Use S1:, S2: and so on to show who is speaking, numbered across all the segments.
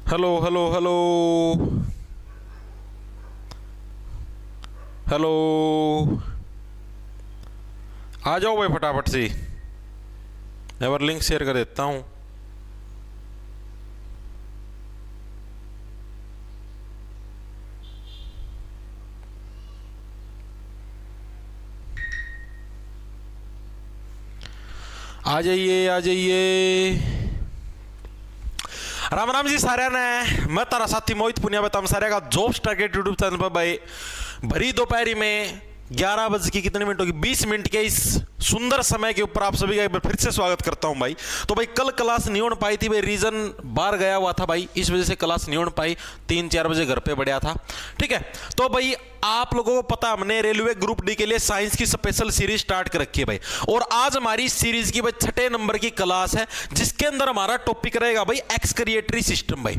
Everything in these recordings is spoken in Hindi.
S1: Hello hello hello hello. आ जाओ भाई फटाफट से। मैं और लिंक शेयर कर देता हूँ। आ जाइए आ जाइए। राम राम जी सारे ने। मैं तारा साथी मोहित पुनिया बताऊँ सारे का जॉब्स टारगेट यूट्यूब चैनल पर भाई भरी दोपहरी में 11 बज के कितने मिनट होगी 20 मिनट के इस सुंदर समय के ऊपर आप सभी का एक बार फिर से स्वागत करता हूं भाई। तो भाई कल क्लास नहीं हो पाई थी भाई, रीजन बाहर गया हुआ था भाई, इस वजह से क्लास नहीं हो पाई। 3-4 बजे घर पे बढ़िया था। ठीक है, तो भाई आप लोगों को पता हमने रेलवे ग्रुप डी के लिए साइंस की स्पेशल सीरीज स्टार्ट कर रखी है भाई। और आज हमारी सीरीज की भाई 6 नंबर की क्लास है, जिसके अंदर हमारा टॉपिक रहेगा भाई एक्सक्रिएटरी सिस्टम। भाई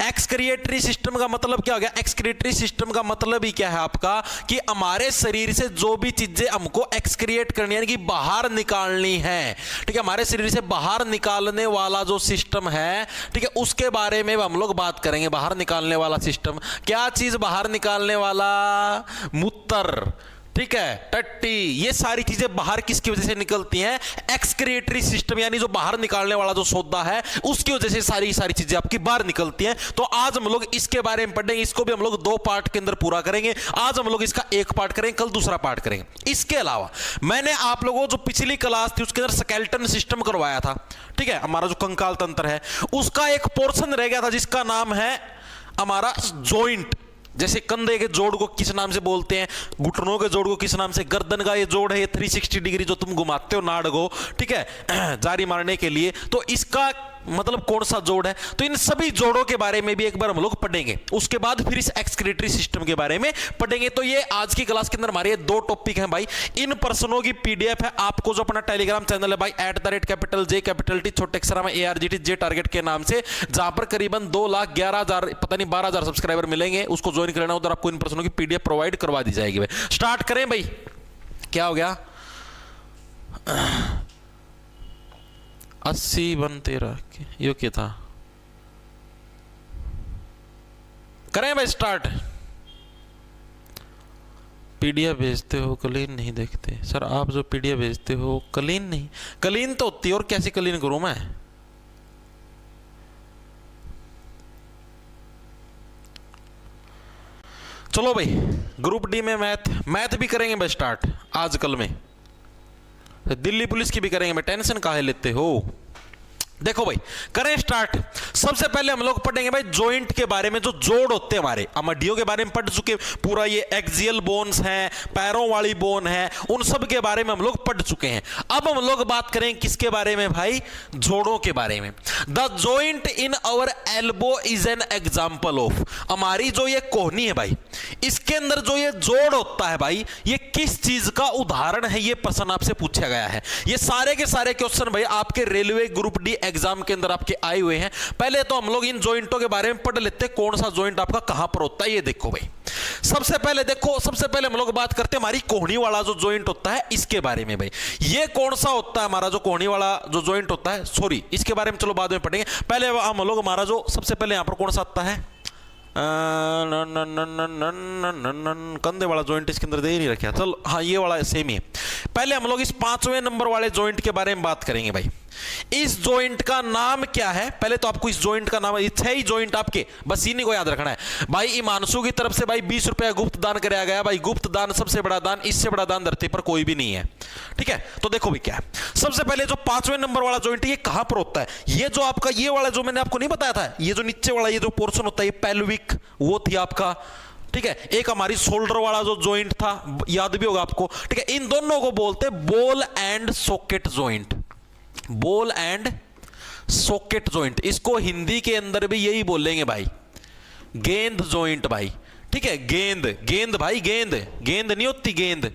S1: एक्सक्रिएटरी सिस्टम का मतलब क्या हो गया? एक्सक्रिएटरी सिस्टम का मतलब ही क्या है आपका कि हमारे शरीर से जो भी चीजें हमको एक्सक्रिएट करनी है, बाहर निकालनी है। ठीक है, हमारे शरीर से बाहर निकालने वाला जो सिस्टम है, ठीक है, उसके बारे में हम लोग बात करेंगे। बाहर निकालने वाला सिस्टम, क्या चीज बाहर निकालने वाला? मूत्र, ठीक है, टट्टी, ये सारी चीजें बाहर किसकी वजह से निकलती हैं? एक्सक्रिएटरी सिस्टम, यानी जो बाहर निकालने वाला जो सौदा है उसकी वजह से सारी चीजें आपकी बाहर निकलती हैं। तो आज हम लोग इसके बारे में पढ़ेंगे। इसको भी हम लोग 2 पार्ट के अंदर पूरा करेंगे। आज हम लोग इसका 1 पार्ट करेंगे, कल दूसरा पार्ट करेंगे। इसके अलावा मैंने आप लोगों जो पिछली क्लास थी उसके अंदर स्केलेटन सिस्टम करवाया था। ठीक है, हमारा जो कंकाल तंत्र है उसका एक पोर्शन रह गया था जिसका नाम है हमारा जॉइंट। जैसे कंधे के जोड़ को किस नाम से बोलते हैं, घुटनों के जोड़ को किस नाम से, गर्दन का ये जोड़ है ये 360 डिग्री जो तुम घुमाते हो नाड़ को, ठीक है, जारी मारने के लिए, तो इसका मतलब कौन सा जोड़ है? तो इन सभी जोड़ों के बारे में भी एक बार हम लोग पढ़ेंगे। उसके बाद फिर इस एक्सक्रिएटरी सिस्टम के बारे में पढ़ेंगे। तो ये आज की क्लास के अंदर हमारे 2 टॉपिक हैं भाई। इन प्रश्नों की पीडीएफ है आपको जो अपना टेलीग्राम चैनल है भाई @J छोटे अक्षर में ARGT J टारगेट के नाम से, जहां पर करीबन 2,11,000 पता नहीं 12,000 सब्सक्राइबर मिलेंगे, उसको ज्वाइन करना, उधर आपको इन प्रश्नों की पीडीएफ प्रोवाइड करवा दी जाएगी भाई। स्टार्ट करें भाई। क्या हो गया? 80 1 13 यो क्या था? करें भाई स्टार्ट। पीडीएफ भेजते हो क्लीन नहीं देखते सर। आप जो पीडीएफ भेजते हो क्लीन नहीं, क्लीन तो होती है और कैसे क्लीन करूं मैं? चलो भाई, ग्रुप डी में मैथ भी करेंगे भाई स्टार्ट आज कल में। दिल्ली पुलिस की भी करेंगे भाई, टेंशन काहे लेते हो? देखो भाई करें स्टार्ट। सबसे पहले हम लोग पढ़ेंगे भाई जॉइंट के बारे में, जो जोड़ होते हैं हमारे। हम हड्डियों के बारे में पढ़ चुके, पूरा ये एक्सियल बोन्स हैं, पैरों वाली बोन है, उन सब के बारे में हम लोग पढ़ चुके हैं। अब हम लोग बात करें किसके बारे में भाई? जोड़ों के बारे में। The joint in our elbow is an example of, हमारी जो ये कोहनी है भाई, इसके अंदर जो ये जोड़ होता है भाई, ये किस चीज का उदाहरण है? ये प्रश्न आपसे पूछा गया है। ये सारे के सारे क्वेश्चन भाई आपके रेलवे ग्रुप डी एग्जाम के अंदर आपके आए हुए हैं। पहले तो हम लोग इन जॉइंटों के बारे में पढ़ लेते हैं, कौन सा जॉइंट आपका कहां पर होता है। ये देखो भाई, सबसे पहले देखो, सबसे पहले हम लोग बात करते हैं हमारी कोहनी वाला जो जॉइंट होता है इसके बारे में भाई। ये कौन सा होता है हमारा जो कोहनी वाला जो जॉइंट होता है? सॉरी, इसके बारे में चलो बाद में पढ़ेंगे। पहले हम लोग हमारा जो सबसे पहले यहां पर कौन सा आता है? कंधे वाला जॉइंट इसके अंदर दे ही नहीं रखा। चलो हाँ, ये वाला सेम ही है। पहले हम लोग इस 5वें नंबर वाले जॉइंट के बारे में बात करेंगे भाई। इस जॉइंट का नाम क्या है? पहले तो आपको इस जॉइंट का नाम, 6 ही जॉइंट आपके, बस इन्हीं को याद रखना है भाई। हिमांशु की तरफ से भाई 20 रुपया गुप्त दान कराया गया भाई। गुप्त दान सबसे बड़ा दान, इससे बड़ा दान धरती पर कोई भी नहीं है। ठीक है, तो देखो भी क्या है। सबसे पहले जो 5वें नंबर वाला जॉइंट है ये कहां पर होता है? ये जो आपका ये वाला जो मैंने आपको नहीं बताया था, ये जो नीचे वाला ये जो पोर्शन होता है ये पेल्विक, वो थी आपका। ठीक है, एक हमारी शोल्डर वाला जो जॉइंट था, याद भी होगा आपको। ठीक है, इन दोनों को बोलते हैं ball and socket joint. Ball and socket joint, इसको हिंदी के अंदर भी यही बोलेंगे भाई, गेंद जॉइंट भाई। ठीक है, गेंद गेंद भाई, गेंद गेंद नहीं होती, गेंद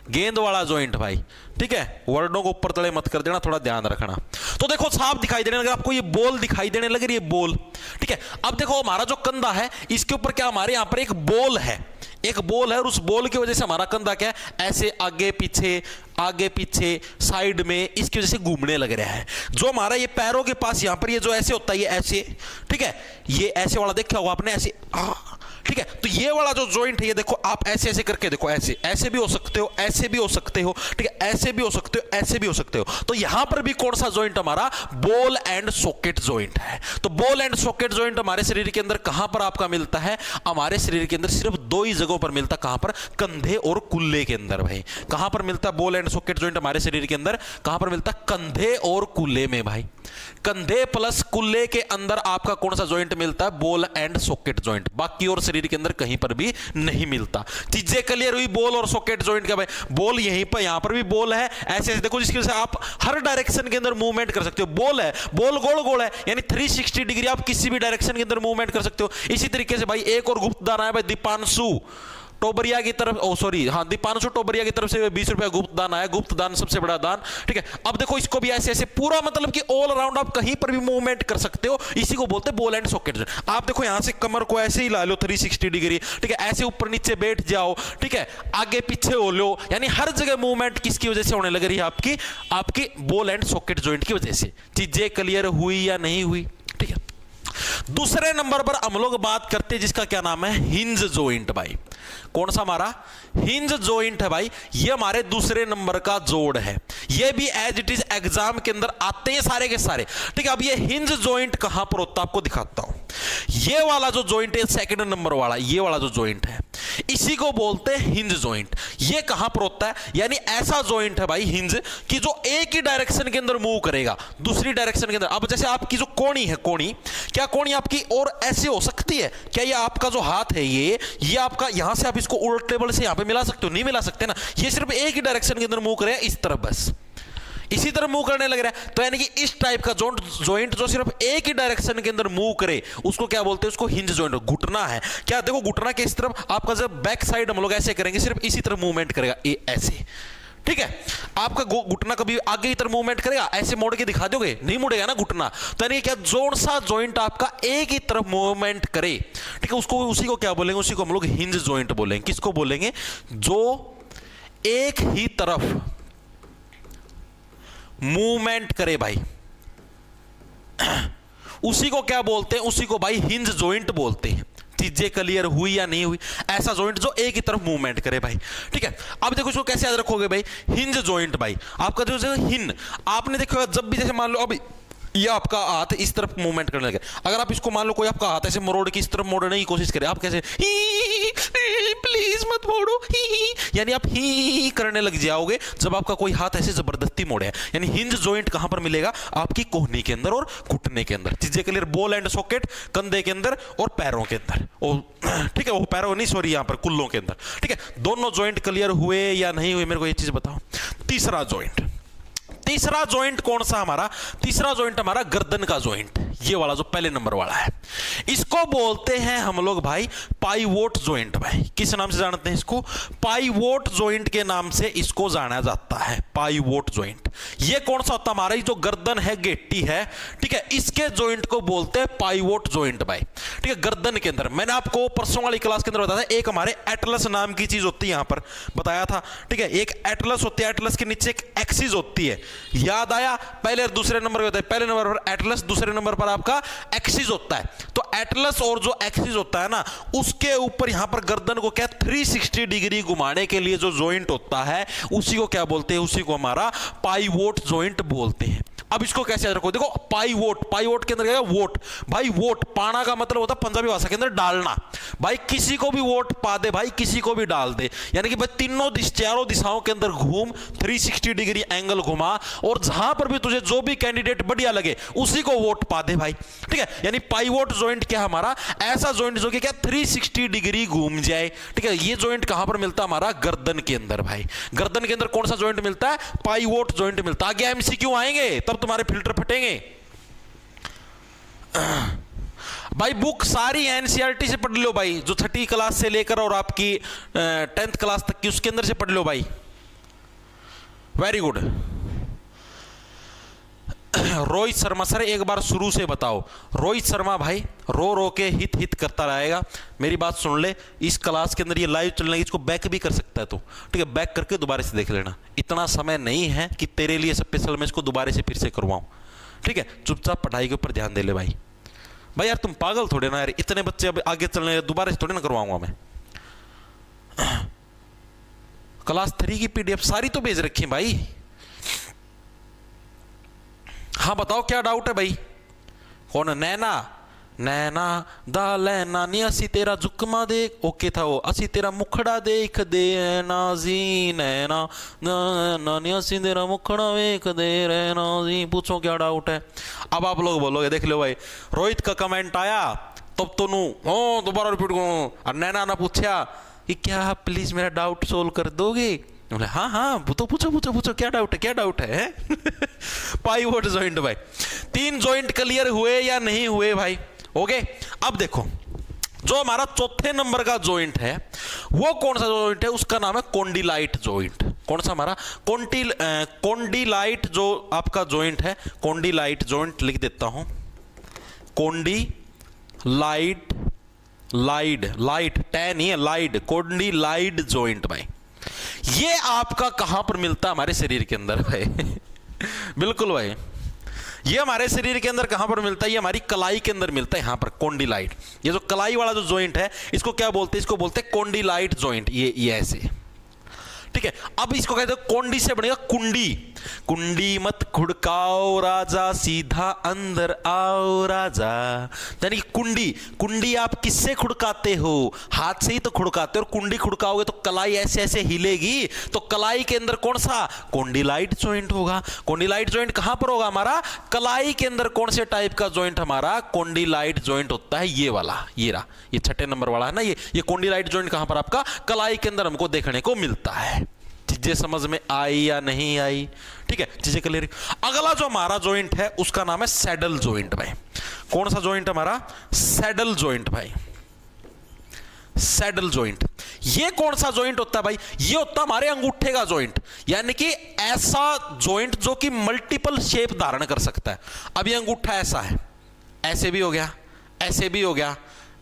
S1: गेंद वाला जॉइंट भाई। ठीक है, वर्डों को ऊपर तले मत कर देना, थोड़ा ध्यान रखना। तो देखो साफ दिखाई देने लगा आपको, ये बॉल दिखाई देने लग रही है, बॉल। ठीक है, अब देखो हमारा जो कंधा है इसके ऊपर क्या हमारे यहां पर एक बॉल है। एक बॉल है और उस बॉल की वजह से हमारा कंधा क्या है, ऐसे आगे पीछे साइड में, इसकी वजह से घूमने लग रहा है। जो हमारा ये पैरों के पास यहां पर ये जो ऐसे होता है, ये ऐसे, ठीक है, ये ऐसे वाला देखा होगा आपने, ऐसे, ठीक है। तो ये वाला जो जॉइंट है, ये देखो आप ऐसे ऐसे करके देखो, ऐसे भी हो सकते हो, ऐसे भी हो सकते हो, ठीक है, ऐसे भी हो सकते हो, ऐसे भी हो सकते हो। तो यहां पर भी कौन सा जॉइंट हमारा, बॉल एंड सॉकेट जॉइंट है। तो बॉल एंड सॉकेट जॉइंट हमारे शरीर के अंदर कहां पर आपका मिलता है, हमारे शरीर के अंदर सिर्फ दो ही जगहों पर मिलता है। कहां पर, कंधे और कुल्ले के अंदर भाई। कहां पर मिलता है बॉल एंड सॉकेट जॉइंट हमारे शरीर के अंदर, कहां पर मिलता है, कंधे और कुल्ले में भाई। कंधे प्लस कुल्ले के अंदर आपका कौन सा जॉइंट मिलता है, बॉल एंड सॉकेट जॉइंट। बाकी और शरीर के अंदर कहीं पर भी नहीं मिलता। चीजें क्लियर हुई बॉल और सॉकेट जॉइंट का भाई। बॉल यहीं पर, यहां पर भी बॉल है, ऐसे ऐसे देखो, जिसकी वजह से आप हर डायरेक्शन के अंदर मूवमेंट कर सकते हो। बॉल है, बॉल गोल गोल है, यानी 360 डिग्री आप किसी भी डायरेक्शन के अंदर मूवमेंट कर सकते हो। इसी तरीके से भाई एक और गुप्त दान आया भाई, दीपांशु टोबरिया की तरफ, सॉरी हाँ, दीपांशु टोबरिया की तरफ से 20 रुपया गुप्त दान आया। गुप्त दान सबसे बड़ा दान, ठीक है। अब देखो इसको भी ऐसे ऐसे पूरा, मतलब कि ऑल अराउंड आप कहीं पर भी मूवमेंट कर सकते हो। इसी को बोलते हैं बॉल एंड सॉकेट। आप देखो यहां से कमर को ऐसे ही ला लो 360 डिग्री, ठीक है, ऐसे ऊपर नीचे बैठ जाओ, ठीक है, आगे पीछे हो लो, यानी हर जगह मूवमेंट किसकी वजह से होने लग रही है, आपकी बॉल एंड सॉकेट जॉइंट की वजह से। चीजें क्लियर हुई या नहीं हुई, ठीक है। दूसरे नंबर पर हम लोग बात करते हैं जिसका क्या नाम है, हिंज जॉइंट भाई। कौन सा हमारा, हिंज जॉइंट है भाई। ये हमारे दूसरे नंबर का जोड़ है। ये भी एज इट इज एग्जाम के अंदर आते हैं सारे के सारे, ठीक है। अब ये हिंज जॉइंट कहां पर होता है आपको दिखाता हूं। ये वाला जो जॉइंट है सेकंड नंबर वाला, ये वाला जो जॉइंट है, इसी को बोलते हैं हिंज जॉइंट। ये कहां पर होता है, यानी ऐसा जॉइंट है भाई हिंज कि जो एक ही डायरेक्शन के अंदर मूव करेगा, दूसरी डायरेक्शन के अंदर। अब जैसे आपकी जो कोणी है, कोणी, क्या कोणी आपकी और ऐसे हो सकती है क्या? ये आपका जो हाथ है, ये आपका, यहां से आप इसको उल्टे टेबल से यहां पे मिला सकते हो, नहीं मिला सकते ना। ये सिर्फ एक ही डायरेक्शन के अंदर मूव करेगा, इस तरफ, बस इसी तरह मूव करने लग रहा है। तो यानी कि इस टाइप का जॉइंट जो सिर्फ एक ही डायरेक्शन के अंदर मूव करे, उसको क्या बोलते हैं, उसको हिंज जॉइंट। घुटना है क्या, देखो घुटना के इस तरफ आपका जब बैक साइड हम लोग ऐसे करेंगे, सिर्फ इसी तरह मूवमेंट करेगा, ऐसे, ठीक है। आपका घुटना कभी आगे की तरफ मूवमेंट करेगा, ऐसे मोड़ के दिखा दोगे, नहीं मुड़ेगा ना घुटना। तो यानी क्या, जोड़ सा जॉइंट आपका एक ही तरफ मूवमेंट करे, ठीक है, उसको, उसी को क्या बोलेंगे, उसी को हम लोग हिंज जॉइंट बोलेंगे। किसको बोलेंगे, जो एक ही तरफ मूवमेंट करे भाई, उसी को क्या बोलते हैं, उसी को भाई हिंज जॉइंट बोलते हैं। चीजें क्लियर हुई या नहीं हुई, ऐसा जॉइंट जो एक ही तरफ मूवमेंट करे भाई, ठीक है। अब देखो इसको कैसे याद रखोगे भाई, हिंज जॉइंट भाई। आपका जो हिन, आपने देखो जब भी, जैसे मान लो अभी ये आपका हाथ इस तरफ मूवमेंट करने लगे, अगर आप इसको मान लो कोई आपका हाथ ऐसे मरोड़ के इस तरफ मोड़ने की कोशिश करे, आप कैसे, प्लीज मत मोड़ो, यानी आप ही करने लग जाओगे जब आपका कोई हाथ ऐसे जबरदस्ती मोड़े। यानी हिंज जॉइंट कहां पर मिलेगा, आपकी कोहनी के अंदर और घुटने के अंदर। चीजें क्लियर, बॉल एंड सॉकेट कंधे के अंदर और पैरों के अंदर, ठीक है, वो पैरों नहीं, सॉरी, यहां पर कुल्लों के अंदर, ठीक है। दोनों जॉइंट क्लियर हुए या नहीं हुए, मेरे को ये चीज बताओ। तीसरा जॉइंट कौन सा हमारा, तीसरा जॉइंट हमारा गर्दन का जॉइंट, ये वाला जो पहले नंबर वाला है, इसको बोलते हैं हम लोग भाई पाइवोट जॉइंट भाई। किस नाम से जानते हैं इसको, पाइवोट जॉइंट के नाम से इसको जाना जाता है, पाइवोट जॉइंट। ये कौन सा होता है, हमारा जो गर्दन है, गेट्टी है, ठीक है, इसके जॉइंट को बोलते हैं पाइवोट जॉइंट भाई, ठीक है। गर्दन के अंदर मैंने आपको परसों वाली क्लास के अंदर बताया था, एक हमारे एटलस नाम की चीज होती है, यहां पर बताया था, ठीक है। एक एटलस होती है, एटलस के नीचे एक एक्सिस होती है, याद आया, पहले और दूसरे नंबर पे होता है, पहले नंबर पर एटलस, दूसरे नंबर पर आपका एक्सिस होता है। तो एटलस और जो एक्सिस होता है ना, उसके ऊपर यहां पर गर्दन को क्या 360 डिग्री घुमाने के लिए जो जॉइंट होता है, उसी को क्या बोलते हैं, उसी को हमारा पाइवोट जॉइंट बोलते हैं। अब इसको कैसे याद रखो, देखो पाइवोट, पाइवोट के अंदर क्या है, वोट भाई। वोट पाना का मतलब होता है पंजाबी भाषा के अंदर डालना भाई, किसी को भी वोट पा दे भाई, किसी को भी डाल दे, यानी कि भाई तीनों चारों दिशाओं के अंदर घूम, 360 डिग्री एंगल घुमा, और जहां पर भी तुझे जो भी कैंडिडेट बढ़िया लगे उसी को वोट पा दे भाई, ठीक है। यानी पाइवोट जॉइंट क्या हमारा, ऐसा जॉइंट जो कि क्या 360 डिग्री घूम जाए, ठीक है। ये जॉइंट कहां पर मिलता है, हमारा गर्दन के अंदर भाई। गर्दन के अंदर कौन सा जॉइंट मिलता है, पाइवोट जॉइंट मिलता है। आगे एमसीक्यू आएंगे तब तुम्हारे फिल्टर फटेंगे भाई। बुक सारी एनसीईआरटी से पढ़ लो भाई, जो 6ठी क्लास से लेकर और आपकी 10th क्लास तक की, उसके अंदर से पढ़ लो भाई, very good. Rohit Sharma sir एक बार शुरू से बताओ। रोहित शर्मा भाई रो रो के हित हित करता रहेगा। मेरी बात सुन ले, इस क्लास के अंदर ये लाइव चलने की, इसको बैक भी कर सकता है तू, ठीक है, बैक करके दोबारा से देख लेना। इतना समय नहीं है कि तेरे लिए स्पेशल मैं इसको दोबारा से फिर से करवाऊं, ठीक है। चुपचाप पढ़ाई के ऊपर ध्यान दे ले भाई। भाई यार तुम पागल थोड़े ना यार, इतने बच्चे अब आगे चलने दोबारा से थोड़े ना करवाऊंगा मैं। क्लास 3 की पीडीएफ सारी तो भेज रखी है भाई। हाँ बताओ क्या डाउट है भाई। कौन? नैना, नैना दा लैना नी असी तेरा जुकमा देख, ओके था वो, असी तेरा मुखड़ा देख दे नाजी नैना नी असी तेरा मुखड़ा देख दे रे नाजी। पूछो क्या डाउट है। अब आप लोग बोलोगे, देख लो भाई रोहित का कमेंट आया तब तो नू हो दोबारा रिपीट करो। और नैना ना पूछा कि क्या आप प्लीज मेरा डाउट सोल्व कर दोगे? बोले हाँ हाँ पूछो पूछो पूछो पूछो क्या डाउट है, क्या डाउट है? पाइवोट जॉइंट भाई, 3 जॉइंट क्लियर हुए या नहीं हुए भाई? ओके अब देखो जो हमारा चौथे नंबर का जॉइंट है वो कौन सा जॉइंट है? उसका नाम है कॉन्डिलाइट जॉइंट। कौन सा हमारा? कॉन्डिलाइट जो आपका जॉइंट है, कॉन्डिलाइट जॉइंट लिख देता हूं। कॉन्डिलाइट, लाइट टैन ही है, लाइट, कॉन्डिलाइट जॉइंट भाई। ये आपका कहां पर मिलता है? हमारे शरीर के अंदर भाई। बिल्कुल भाई, ये हमारे शरीर के अंदर कहां पर मिलता है? ये हमारी कलाई के अंदर मिलता है, यहां पर कॉन्डिलाइट। ये जो कलाई वाला जो जॉइंट है इसको क्या बोलते हैं? इसको बोलते हैं कॉन्डिलाइट जॉइंट। ये ऐसे, ठीक है। अब इसको कहते हैं कोंडी से बनेगा कुंडी। कुंडी मत खुड़काओ राजा, सीधा अंदर आओ राजा। यानी कि कुंडी, कुंडी आप किससे खुड़काते हो? हाथ से ही तो खुड़काते हो। और कुंडी खुड़काओगे तो कलाई ऐसे ऐसे हिलेगी, तो कलाई के अंदर कौन सा? कॉन्डिलाइट जॉइंट होगा। कॉन्डिलाइट जॉइंट कहां पर होगा हमारा? कलाई के अंदर। कौन से टाइप का जॉइंट हमारा? कॉन्डिलाइट जॉइंट होता है ये वाला, ये रहा, ये छठे नंबर वाला है ना। ये कॉन्डिलाइट जॉइंट कहां पर? आपका कलाई के अंदर हमको देखने को मिलता है। चीजें समझ में आई या नहीं आई? ठीक है, चीजें क्लियर। अगला जो हमारा जॉइंट है उसका नाम है सैडल जॉइंट भाई। कौन सा जॉइंट हमारा? सैडल जॉइंट भाई, सैडल जॉइंट। ये कौन सा जॉइंट होता है भाई? ये होता है हमारे अंगूठे का जॉइंट। यानी कि ऐसा जॉइंट जो कि मल्टीपल शेप धारण कर सकता है। अब ये अंगूठा ऐसा है, ऐसे भी हो गया, ऐसे भी हो गया,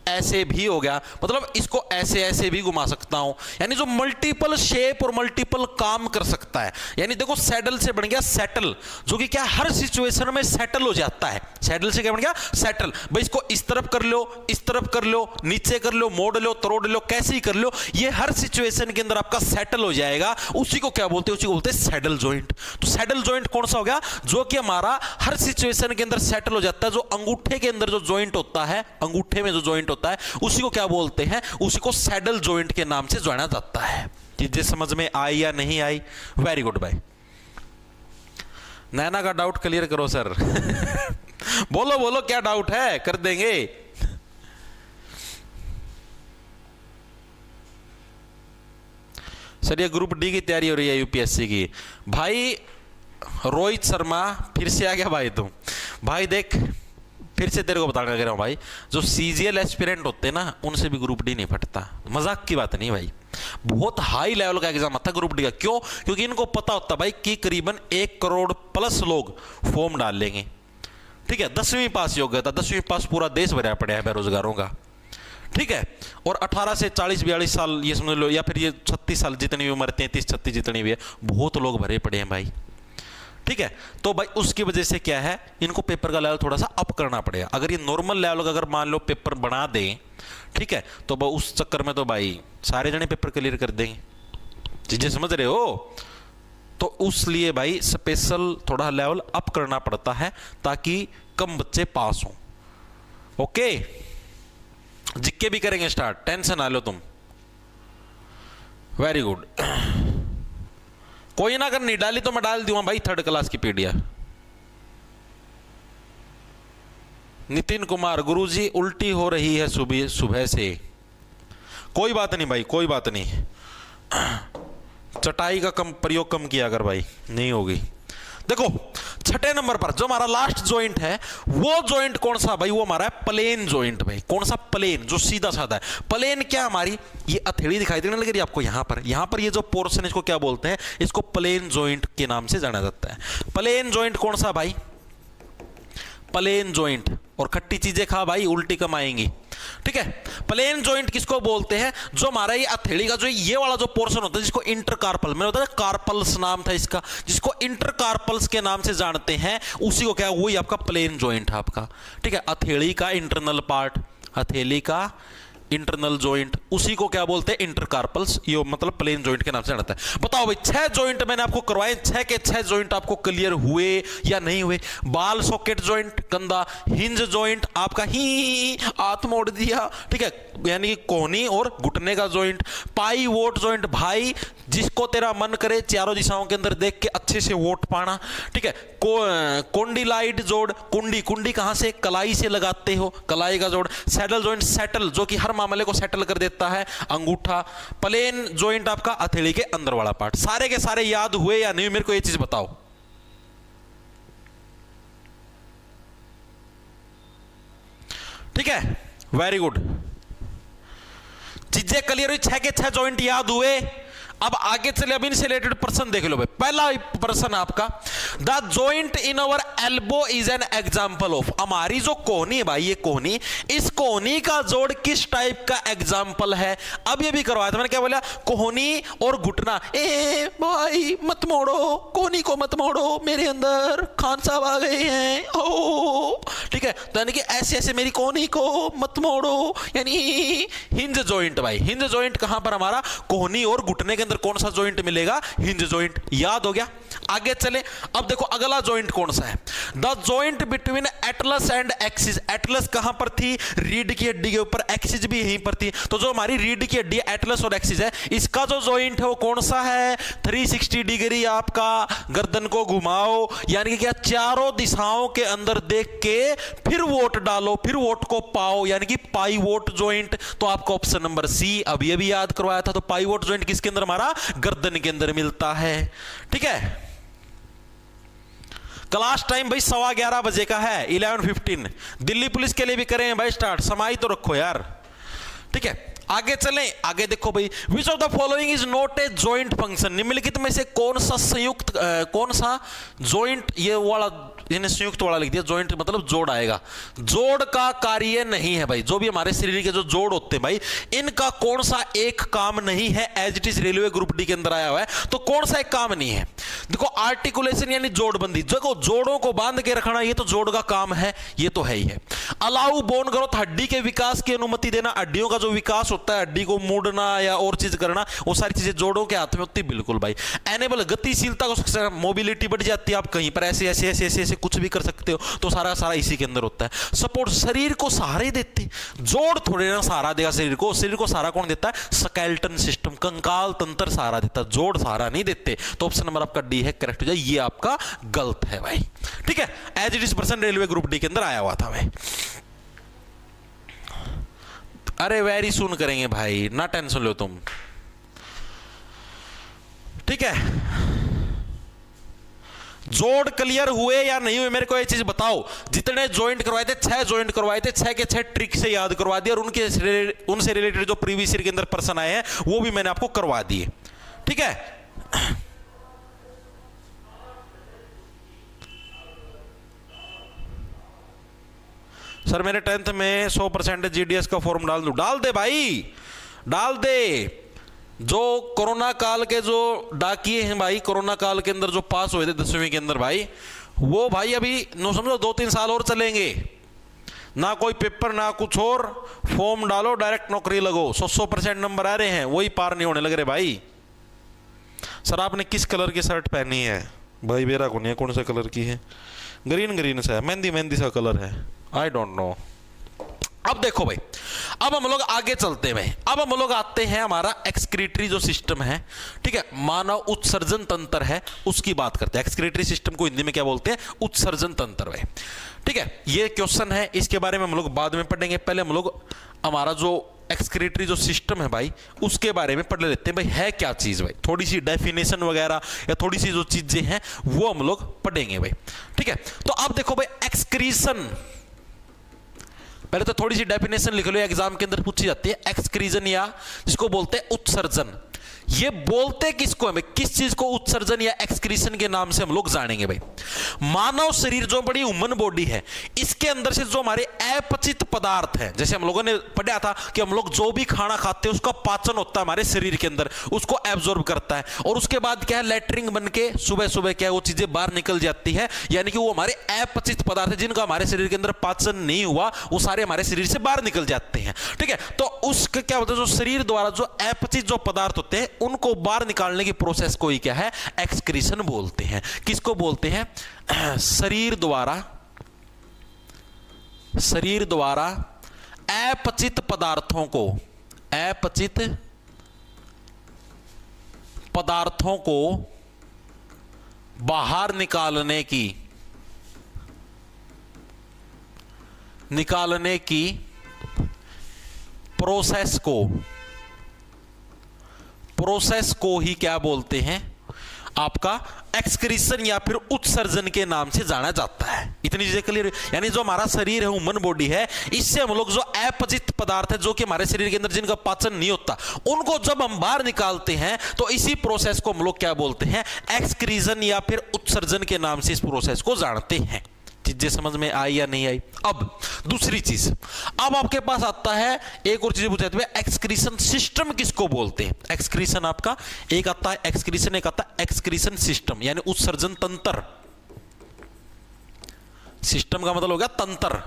S1: ऐसे भी हो गया, मतलब इसको ऐसे ऐसे भी घुमा सकता हूं। यानी जो मल्टीपल शेप और मल्टीपल काम कर सकता है। यानी देखो सैडल से बन गया सेटल, जो कि क्या हर सिचुएशन में सेटल हो जाता है। सैडल से क्या बन गया? सेटल। भाई इसको इस तरफ कर लो, इस तरफ कर लो, नीचे कर लो, मोड़ लो, तरोड़ लो, कैसे ही कर लो, ये हर सिचुएशन के अंदर आपका सेटल हो जाएगा। उसी को क्या बोलते हैं? उसी को बोलते हैं सैडल जॉइंट। तो सैडल जॉइंट कौन सा हो गया? जो कि हमारा हर सिचुएशन के अंदर सेटल हो जाता है। जो अंगूठे के अंदर जो जॉइंट होता है, अंगूठे में जो जॉइंट होता है उसी को क्या बोलते हैं? उसी को सैडल जॉइंट के नाम से जाना जाता है। चीजें समझ में आई या नहीं आई? वेरी गुड भाई। नैना का डाउट क्लियर करो सर। बोलो बोलो क्या डाउट है, कर देंगे। सर ये ग्रुप डी की तैयारी हो रही है यूपीएससी की। भाई रोहित शर्मा फिर से आ गया भाई तुम। भाई देख फिर से तेरे को बताना कह रहा हूं भाई, जो सीजीएल एस्पिरेंट होते हैं ना उनसे भी ग्रुप डी नहीं फटता। मजाक की बात नहीं भाई, बहुत हाई लेवल का एग्जाम आता है ग्रुप डी का। क्यों? क्योंकि इनको पता होता भाई कि करीबन 1 करोड़ प्लस लोग फॉर्म डाल लेंगे। ठीक है, 10वीं पास योग्यता, 10वीं पास पूरा देश भरा पड़ा है बेरोजगारों का। ठीक है, और 18 से 40-42 साल ये समझ लो, या फिर ये 36 साल जितनी भी उम्र, 33-36 जितनी भी है, बहुत लोग भरे पड़े हैं भाई। ठीक है, तो भाई उसकी वजह से क्या है, इनको पेपर का लेवल थोड़ा सा अप करना पड़ेगा। अगर ये नॉर्मल लेवल का अगर मान लो पेपर बना दें, ठीक है, तो उस चक्कर में तो भाई सारे जने पेपर क्लियर कर देंगे। चीजें समझ रहे हो? तो उसलिए भाई स्पेशल थोड़ा लेवल अप करना पड़ता है ताकि कम बच्चे पास हों। ओके, जिक्के भी करेंगे स्टार्ट, टेंशन ना लो तुम। Very good. कोई ना अगर नहीं डाली तो मैं डाल दूंगा भाई 3rd क्लास की पीडीएफ। नितिन कुमार, गुरुजी उल्टी हो रही है सुबह से। कोई बात नहीं भाई, कोई बात नहीं, चटाई का प्रयोग कम किया अगर भाई, नहीं होगी। देखो 6ठे नंबर पर जो हमारा लास्ट जॉइंट है वो जॉइंट कौन सा भाई? वो हमारा है प्लेन जॉइंट भाई। कौन सा? प्लेन, जो सीधा साधा है। प्लेन क्या हमारी ये हथेली दिखाई देने लग रही है आपको यहां पर ये जो पोर्शन इसको क्या बोलते हैं? इसको प्लेन जॉइंट के नाम से जाना जाता है। प्लेन जॉइंट कौन सा भाई? प्लेन जॉइंट, और खट्टी चीजें खा भाई उल्टी कम आएंगी। ठीक है, प्लेन जॉइंट किसको बोलते हैं? जो हमारा ये हथेली का जो ये वाला जो पोर्शन होता है जिसको इंटरकार्पल, मैंने बताया कार्पल्स नाम था इसका, जिसको इंटरकार्पल्स के नाम से जानते हैं, उसी को क्या, वही आपका प्लेन जॉइंट है आपका। ठीक है, हथेली का इंटरनल पार्ट, हथेली का इंटरनल जॉइंट, उसी को क्या बोलते हैं? इंटरकार्पल्स, ये मतलब प्लेन जॉइंट के नाम से जानता है। बताओ भाई 6 जॉइंट मैंने आपको करवाए, 6 के 6 जॉइंट आपको क्लियर हुए या नहीं हुए? बाल सॉकेट जॉइंट कंधा, हिंज जॉइंट आपका ही हाथ मोड़ दिया, ठीक है, यानी कि कोहनी और घुटने का जॉइंट, पाई वोट जॉइंट, भाई जिसको तेरा मन करे चारों दिशाओं के अंदर देख के अच्छे से वोट पाना। ठीक है, कोंडिलाइड जोड़, कुंडी, कुंडी कहां से? कलाई से लगाते हो, कलाई का जोड़। सैडल जॉइंट, सेटल जो कि हर मामले को सेटल कर देता है, अंगूठा। प्लेन जॉइंट आपका हथेली के अंदर वाला पार्ट। सारे के सारे याद हुए या नहीं? मेरे को ये चीज बताओ। ठीक है, वेरी गुड, चीजें क्लियर हुई, 6 के 6 जॉइंट याद हुए। अब आगे चले, अब इनसे रिलेटेड प्रश्न देख लो भाई। पहला प्रश्न आपका, the joint in our elbow is an example of, हमारी जो कोहनी है भाई, ये कोहनी, इस कोहनी का जोड़ किस टाइप का एग्जाम्पल है? अब ये भी करवाया था मैंने, क्या बोला? कोहनी और घुटना। ए भाई मत मोड़ो, कोहनी को मत मोड़ो, मेरे अंदर खान साहब आ गए हैं, ओ ठीक है, तो यानी कि ऐसे ऐसे मेरी कोहनी को मत मोड़ो, यानी हिंज जॉइंट। भाई हिंज जॉइंट कहां पर? हमारा कोहनी और घुटने के अंदर कौन सा जॉइंट मिलेगा? Hinge joint. याद हो गया? आगे चले, अब देखो अगला जॉइंट कौन सा है? The joint between Atlas and axis. Atlas कहां पर थी? रीढ़ की हड्डी के ऊपर, एक्सिस भी यहीं पर थी। तो जो हमारी रीढ़ की हड्डी एटलस और एक्सिस है, इसका जो जॉइंट है वो कौन सा है? 360 डिग्री आपका गर्दन को घुमाओ, यानी कि क्या, चारों दिशाओं के अंदर देख के फिर वोट डालो, फिर वोट को पाओ, यानी कि पाई वोट जॉइंट। तो आपका ऑप्शन नंबर सी अभी अभी याद करवाया था। तो पाई वोट जॉइंट किसके अंदर? हमारा गर्दन के अंदर मिलता है। ठीक है, क्लास टाइम भाई 11:15 बजे का है, 11:15। दिल्ली पुलिस के लिए भी करें भाई स्टार्ट, समाई तो रखो यार। ठीक है, आगे चलें। आगे देखो भाई, which of the following is not a joint function. निम्नलिखित में से कौन सा संयुक्त, कौन सा जॉइंट, ये वाला इन्हें संयुक्त वाला लिख दिया, जॉइंट मतलब जोड़ आएगा, जोड़ का कार्य नहीं है भाई। जो भी हमारे शरीर के जो जोड़ होते हैं भाई, इनका कौन सा एक काम नहीं है? As it is railway group D के अंदर आया हुआ है, तो कौन सा एक काम नहीं है? देखो आर्टिकुलेशन यानी जोड़बंदी, देखो जोड़ों को बांध के रखना, ये तो जोड़ का काम है, ये तो है ही है। अलाउ बोन ग्रोथ, हड्डी के विकास की अनुमति देना। हड्डियों का जो विकास होता है, हड्डी को मोड़ना या और चीज करना, वो सारी चीजें जोड़ों के हाथ में होती है, बिल्कुल भाई। एनेबल, गतिशीलता को, मोबिलिटी बढ़ जाती है, आप कहीं पर ऐसे ऐसे ऐसे ऐसे कुछ भी कर सकते हो, तो सारा सारा इसी के अंदर होता है। सपोर्ट, शरीर को सहारे देते, जोड़ थोड़े ना सहारा देगा शरीर को। शरीर को सहारा कौन देता है? स्केलेटन सिस्टम, कंकाल तंत्र सहारा देता है, जोड़ सहारा नहीं देते। तो ऑप्शन नंबर आपका डी है, करेक्ट हो जाए। ये आपका गलत है भाई। ठीक है, as it is person railway group D के अंदर आया हुआ था भाई। अरे वेरी सुन करेंगे भाई, ना टेंशन लो तुम। ठीक है, जोड़ क्लियर हुए या नहीं हुए? मेरे को ये चीज बताओ। जितने जॉइंट करवाए थे, 6 जॉइंट करवाए थे, 6 के 6 ट्रिक से याद करवा दिया, और उनसे रिलेटेड जो प्रीवियस ईयर के अंदर पर्सन आए हैं वो भी मैंने आपको करवा दिए। ठीक है, सर मेरे 10th में 100% जीडीएस का फॉर्म डाल दूं? डाल दे भाई, डाल दे। जो कोरोना काल के जो डाकिए हैं भाई, कोरोना काल के अंदर जो पास हुए थे 10वीं के अंदर भाई, वो भाई अभी नो समझो 2-3 साल और चलेंगे, ना कोई पेपर ना कुछ और, फॉर्म डालो डायरेक्ट नौकरी लगो। 100% नंबर आ रहे हैं, वही पार नहीं होने लग रहे भाई। सर आपने किस कलर की शर्ट पहनी है? भाई मेरा को नहीं है, कौन सा कलर की है? ग्रीन ग्रीन सा है, मेहंदी मेहंदी सा कलर है, आई डोंट नो। अब देखो भाई, अब हम लोग आगे चलते हैं भाई। अब हम लोग आते हैं, हमारा एक्सक्रीटरी जो सिस्टम है, ठीक है, मानव उत्सर्जन तंत्र है, उसकी बात करते हैं। एक्सक्रीटरी सिस्टम को हिंदी में क्या बोलते हैं? उत्सर्जन तंत्र भाई। ठीक है, ये क्वेश्चन है, इसके बारे में हम लोग बाद में पढ़ेंगे। पहले हम लोग हमारा जो एक्सक्रीटरी जो सिस्टम है भाई, उसके बारे में पढ़ लेते हैं भाई, है क्या चीज भाई। थोड़ी सी डेफिनेशन वगैरह या थोड़ी सी जो चीजें हैं वो हम लोग पढ़ेंगे भाई। ठीक है, तो आप देखो भाई, एक्सक्रीशन, पहले तो थोड़ी सी डेफिनेशन लिख लो, एग्जाम के अंदर पूछी जाती है। एक्सक्रीजन या जिसको बोलते हैं उत्सर्जन, ये बोलते किसको, हमें किस चीज को उत्सर्जन या एक्सक्रीशन के नाम से हम लोग जानेंगे भाई। मानव शरीर जो बड़ी ह्यूमन बॉडी है, इसके अंदर से जो हमारे अपचित पदार्थ हैं, जैसे हम लोगों ने पढ़ा था कि हम लोग जो भी खाना खाते हैं उसका पाचन होता है हमारे शरीर के अंदर, उसको एब्जॉर्ब करता है, और उसके बाद क्या है, लैट्रिन बन के सुबह सुबह क्या है वो चीजें बाहर निकल जाती है, यानी कि वो हमारे अपचित पदार्थ है जिनका हमारे शरीर के अंदर पाचन नहीं हुआ, वो सारे हमारे शरीर से बाहर निकल जाते हैं। ठीक है, तो उसका क्या होता है, जो शरीर द्वारा जो अपचित जो पदार्थ होते हैं उनको बाहर निकालने की प्रोसेस को ही क्या है, एक्सक्रीशन बोलते हैं। किसको बोलते हैं, शरीर द्वारा अपचित पदार्थों को बाहर निकालने की प्रोसेस को ही क्या बोलते हैं, आपका एक्सक्रीशन या फिर उत्सर्जन के नाम से जाना जाता है। इतनी चीजें क्लियर, यानी जो हमारा शरीर है, ह्यूमन बॉडी है, इससे हम लोग जो अपचित पदार्थ है जो कि हमारे शरीर के अंदर जिनका पाचन नहीं होता, उनको जब हम बाहर निकालते हैं तो इसी प्रोसेस को हम लोग क्या बोलते हैं, एक्सक्रीशन या फिर उत्सर्जन के नाम से इस प्रोसेस को जानते हैं। चीजें समझ में आई या नहीं आई। अब दूसरी चीज, अब आपके पास आता है एक और चीज पूछते हैं, एक्सक्रीशन सिस्टम किसको बोलते हैं। एक्सक्रीशन आपका एक आता है एक्सक्रीशन, एक आता है एक्सक्रीशन सिस्टम, यानी उत्सर्जन तंत्र। सिस्टम का मतलब हो गया तंत्र।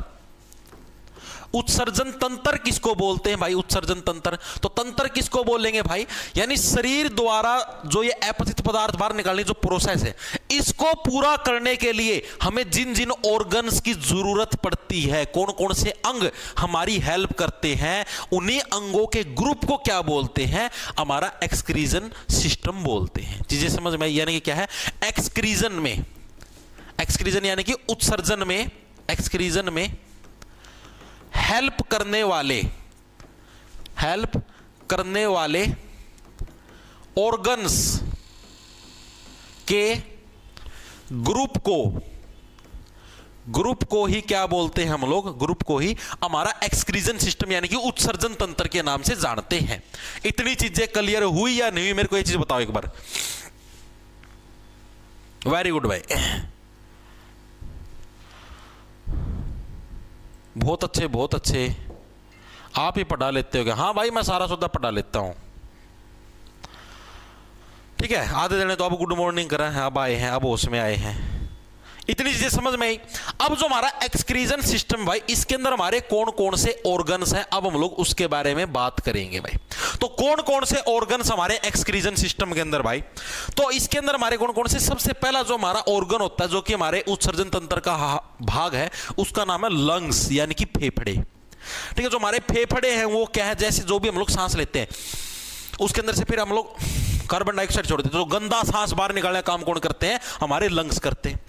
S1: उत्सर्जन तंत्र किसको बोलते हैं भाई, उत्सर्जन तंत्र, तो तंत्र किसको बोलेंगे भाई, यानी शरीर द्वारा जो ये अपचित पदार्थ बाहर निकालने जो प्रोसेस है, इसको पूरा करने के लिए हमें जिन जिन ऑर्गन्स की जरूरत पड़ती है, कौन कौन से अंग हमारी हेल्प करते हैं, उन्हीं अंगों के ग्रुप को क्या बोलते हैं, हमारा एक्सक्रीजन सिस्टम बोलते हैं। चीजें समझ में, यानी कि क्या है, एक्सक्रीजन यानी कि उत्सर्जन में, एक्सक्रीजन में हेल्प करने वाले ऑर्गन्स के ग्रुप को ही क्या बोलते हैं हम लोग, ग्रुप को ही हमारा एक्सक्रीजन सिस्टम यानी कि उत्सर्जन तंत्र के नाम से जानते हैं। इतनी चीजें क्लियर हुई या नहीं हुई, मेरे को ये चीज बताओ एक बार। वेरी गुड भाई, बहुत अच्छे बहुत अच्छे, आप ही पढ़ा लेते हो क्या। हाँ भाई मैं सारा सौदा पढ़ा लेता हूं, ठीक है। आधे जने तो अब गुड मॉर्निंग करा है, अब आए हैं, अब होश में आए हैं। इतनी चीजें समझ में आई। अब जो हमारा एक्सक्रीजन सिस्टम भाई, इसके अंदर हमारे कौन कौन से ऑर्गन्स हैं, अब हम लोग उसके बारे में बात करेंगे भाई। तो कौन कौन से ऑर्गन्स हमारे एक्सक्रीजन सिस्टम के अंदर भाई, तो इसके अंदर हमारे कौन कौन से, सबसे पहला जो हमारा ऑर्गन होता है जो कि हमारे उत्सर्जन तंत्र का भाग है, उसका नाम है लंग्स यानी कि फेफड़े। ठीक है, जो हमारे फेफड़े हैं वो क्या है, जैसे जो भी हम लोग सांस लेते हैं उसके अंदर से फिर हम लोग कार्बन डाइऑक्साइड छोड़ देते हैं, तो गंदा सांस बाहर निकालने का काम कौन करते हैं, हमारे लंग्स करते हैं।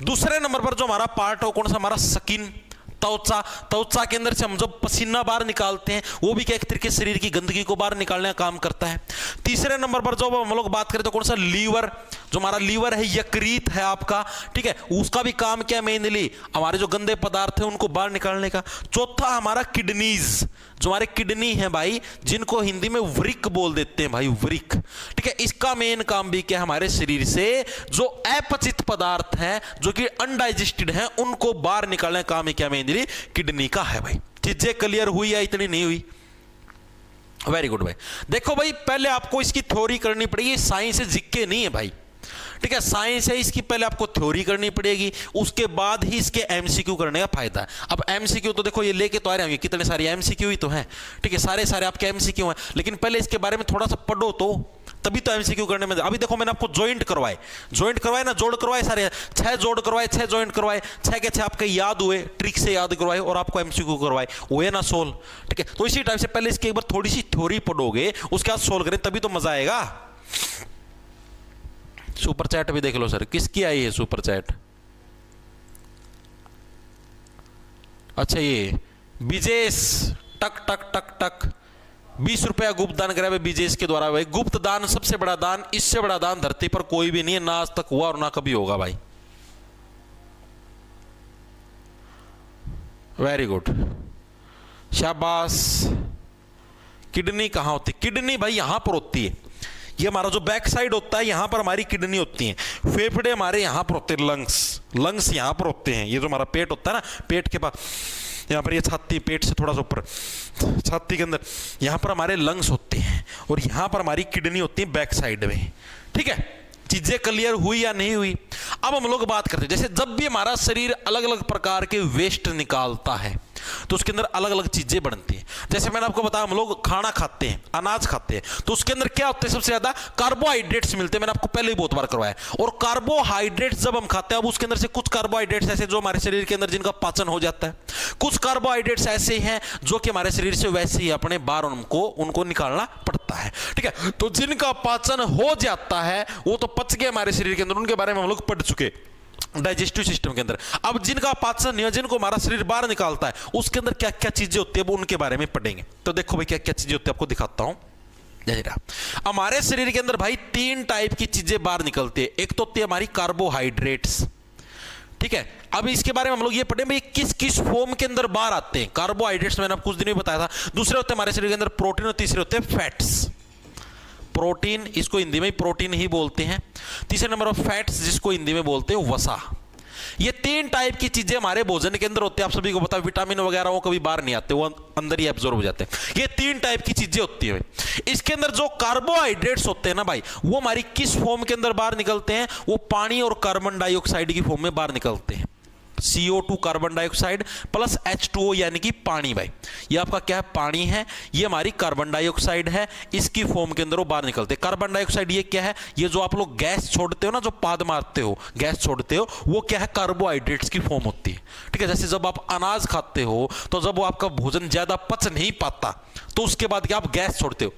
S1: दूसरे नंबर पर जो हमारा पार्ट हो कौन सा, हमारा स्किन, त्वचा के अंदर से हम जो पसीना बाहर निकालते हैं वो भी क्या एक तरीके से शरीर की गंदगी को बाहर निकालने का काम करता है। तीसरे नंबर पर जो हम लोग बात करें तो कौन सा, लीवर, जो हमारा लीवर है, यकृत है आपका, ठीक है, उसका भी काम क्या, मेनली हमारे जो गंदे पदार्थ हैं उनको बाहर निकालने का। चौथा हमारा किडनीज, जो हमारे किडनी है भाई, जिनको हिंदी में वृक्क बोल देते हैं भाई, वृक्क, ठीक है, इसका मेन काम भी क्या, हमारे शरीर से जो अपचित पदार्थ हैं जो कि अनडाइजेस्टेड हैं उनको बाहर निकालने का काम है क्या, मेनली किडनी का है भाई। चीजें क्लियर हुई या इतनी नहीं हुई। वेरी गुड भाई। देखो भाई, पहले आपको इसकी थ्योरी करनी पड़ेगी, साइंस से जिक्के नहीं है भाई, ठीक है, साइंस है, इसकी पहले आपको थ्योरी करनी पड़ेगी, उसके बाद ही इसके एमसीक्यू करने का फायदा है। अब एमसीक्यू तो देखो ये लेके तो आ रहे हैं, कितने सारे एमसीक्यू ही तो हैं, ठीक है, सारे आपके एमसीक्यू हैं, लेकिन पहले इसके बारे में थोड़ा सा पढ़ो तो तभी तो एमसीक्यू करने में। अभी देखो मैंने आपको जॉइंट करवाए ना, जोड़ करवाए, सारे 6 जोड़ करवाए, 6 जॉइंट करवाए, 6 के 6 आपके याद हुए, ट्रिक से याद करवाए और आपको एमसीक्यू करवाए, हुए ना सोल्व, ठीक है। तो इसी टाइप से पहले इसकी एक बार थोड़ी सी थ्योरी पढ़ोगे, उसके बाद सोल्व करें तभी तो मजा आएगा। सुपर चैट भी देख लो सर, किसकी आई है सुपर चैट। अच्छा ये विजेश टक टक टक टक 20 रुपया गुप्त दान करा भाई विजेश के द्वारा। भाई गुप्त दान सबसे बड़ा दान, इससे बड़ा दान धरती पर कोई भी नहीं है, ना आज तक हुआ और ना कभी होगा भाई। वेरी गुड, शाबाश। किडनी कहां होती, किडनी भाई यहां पर होती है, ये हमारा जो बैक साइड होता है, यहां पर हमारी किडनी होती है, फेफड़े हमारे यहां पर होते हैं, लंग्स यहां पर होते हैं, ये जो हमारा पेट होता है ना, पेट के पास यहाँ पर ये छाती, पेट से थोड़ा सा ऊपर छाती के अंदर, यहाँ पर हमारे लंग्स होते हैं और यहाँ पर हमारी किडनी होती है बैक साइड में। ठीक है, चीजें क्लियर हुई या नहीं हुई? अब हम लोग बात करते हैं, जैसे जब भी हमारा शरीर अलग अलग प्रकार के वेस्ट निकालता है तो उसके अंदर अलग अलग चीजें बनती हैं। जैसे मैंने आपको बताया, हम लोग खाना खाते हैं, अनाज खाते हैं, तो उसके अंदर क्या होते हैं? सबसे ज्यादा कार्बोहाइड्रेट्स मिलते हैं। मैंने आपको पहले ही बहुत बार करवाया। और कार्बोहाइड्रेट्स जब हम खाते हैं, अब उसके अंदर से कुछ कार्बोहाइड्रेट्स ऐसे जो हमारे शरीर के अंदर जिनका पाचन हो जाता है, कुछ कार्बोहाइड्रेट्स ऐसे हैं जो कि हमारे शरीर से वैसे ही अपने बाहर उनको निकालना पड़ता है। ठीक है, तो जिनका पाचन हो जाता है वो तो पच गए हमारे शरीर के अंदर, उनके बारे में हम लोग पढ़ चुके डाइजेस्टिव सिस्टम के अंदर। अब जिनका पाचन या जिनको हमारा शरीर बाहर निकालता है, उसके अंदर क्या क्या चीजें होती है वो उनके बारे में पढ़ेंगे। तो देखो भाई क्या क्या चीजें होती है, आपको दिखाता हूं। हमारे शरीर के अंदर भाई 3 टाइप की चीजें बाहर निकलती है। एक तो होती है हमारी कार्बोहाइड्रेट्स। ठीक है, अब इसके बारे में हम लोग ये पढ़े भाई किस किस फॉर्म के अंदर बाहर आते हैं। कार्बोहाइड्रेट्स मैंने आपको कुछ दिन में बताया था। दूसरे होते हैं हमारे शरीर के अंदर प्रोटीन और तीसरे होते हैं फैट्स। प्रोटीन, इसको हिंदी में प्रोटीन ही बोलते हैं। तीसरे नंबर ऑफ फैट्स, जिसको हिंदी में बोलते हैं वसा। ये 3 टाइप की चीजें हमारे भोजन के अंदर होती है। आप सभी को पता है, विटामिन वगैरह वो कभी बाहर नहीं आते, वो अंदर ही एब्जॉर्ब हो जाते हैं। ये 3 टाइप की चीजें होती है। इसके अंदर जो कार्बोहाइड्रेट्स होते हैं ना भाई, वो हमारी किस फॉर्म के अंदर बाहर निकलते हैं? वो पानी और कार्बन डाइऑक्साइड की फॉर्म में बाहर निकलते हैं। CO2 carbon dioxide plus H2O यानी कि पानी। भाई ये आपका क्या है? पानी है। ये हमारी कार्बन डाइऑक्साइड है, इसकी फॉर्म के अंदर वो बाहर निकलते हैं। कार्बन डाइऑक्साइड ये क्या है? ये जो आप लोग गैस छोड़ते हो ना, जो पाद मारते हो, गैस छोड़ते हो, वो क्या है? कार्बोहाइड्रेट्स की फॉर्म होती है। ठीक है, जैसे जब आप अनाज खाते हो तो जब वो आपका भोजन ज्यादा पच नहीं पाता तो उसके बाद क्या आप गैस छोड़ते हो,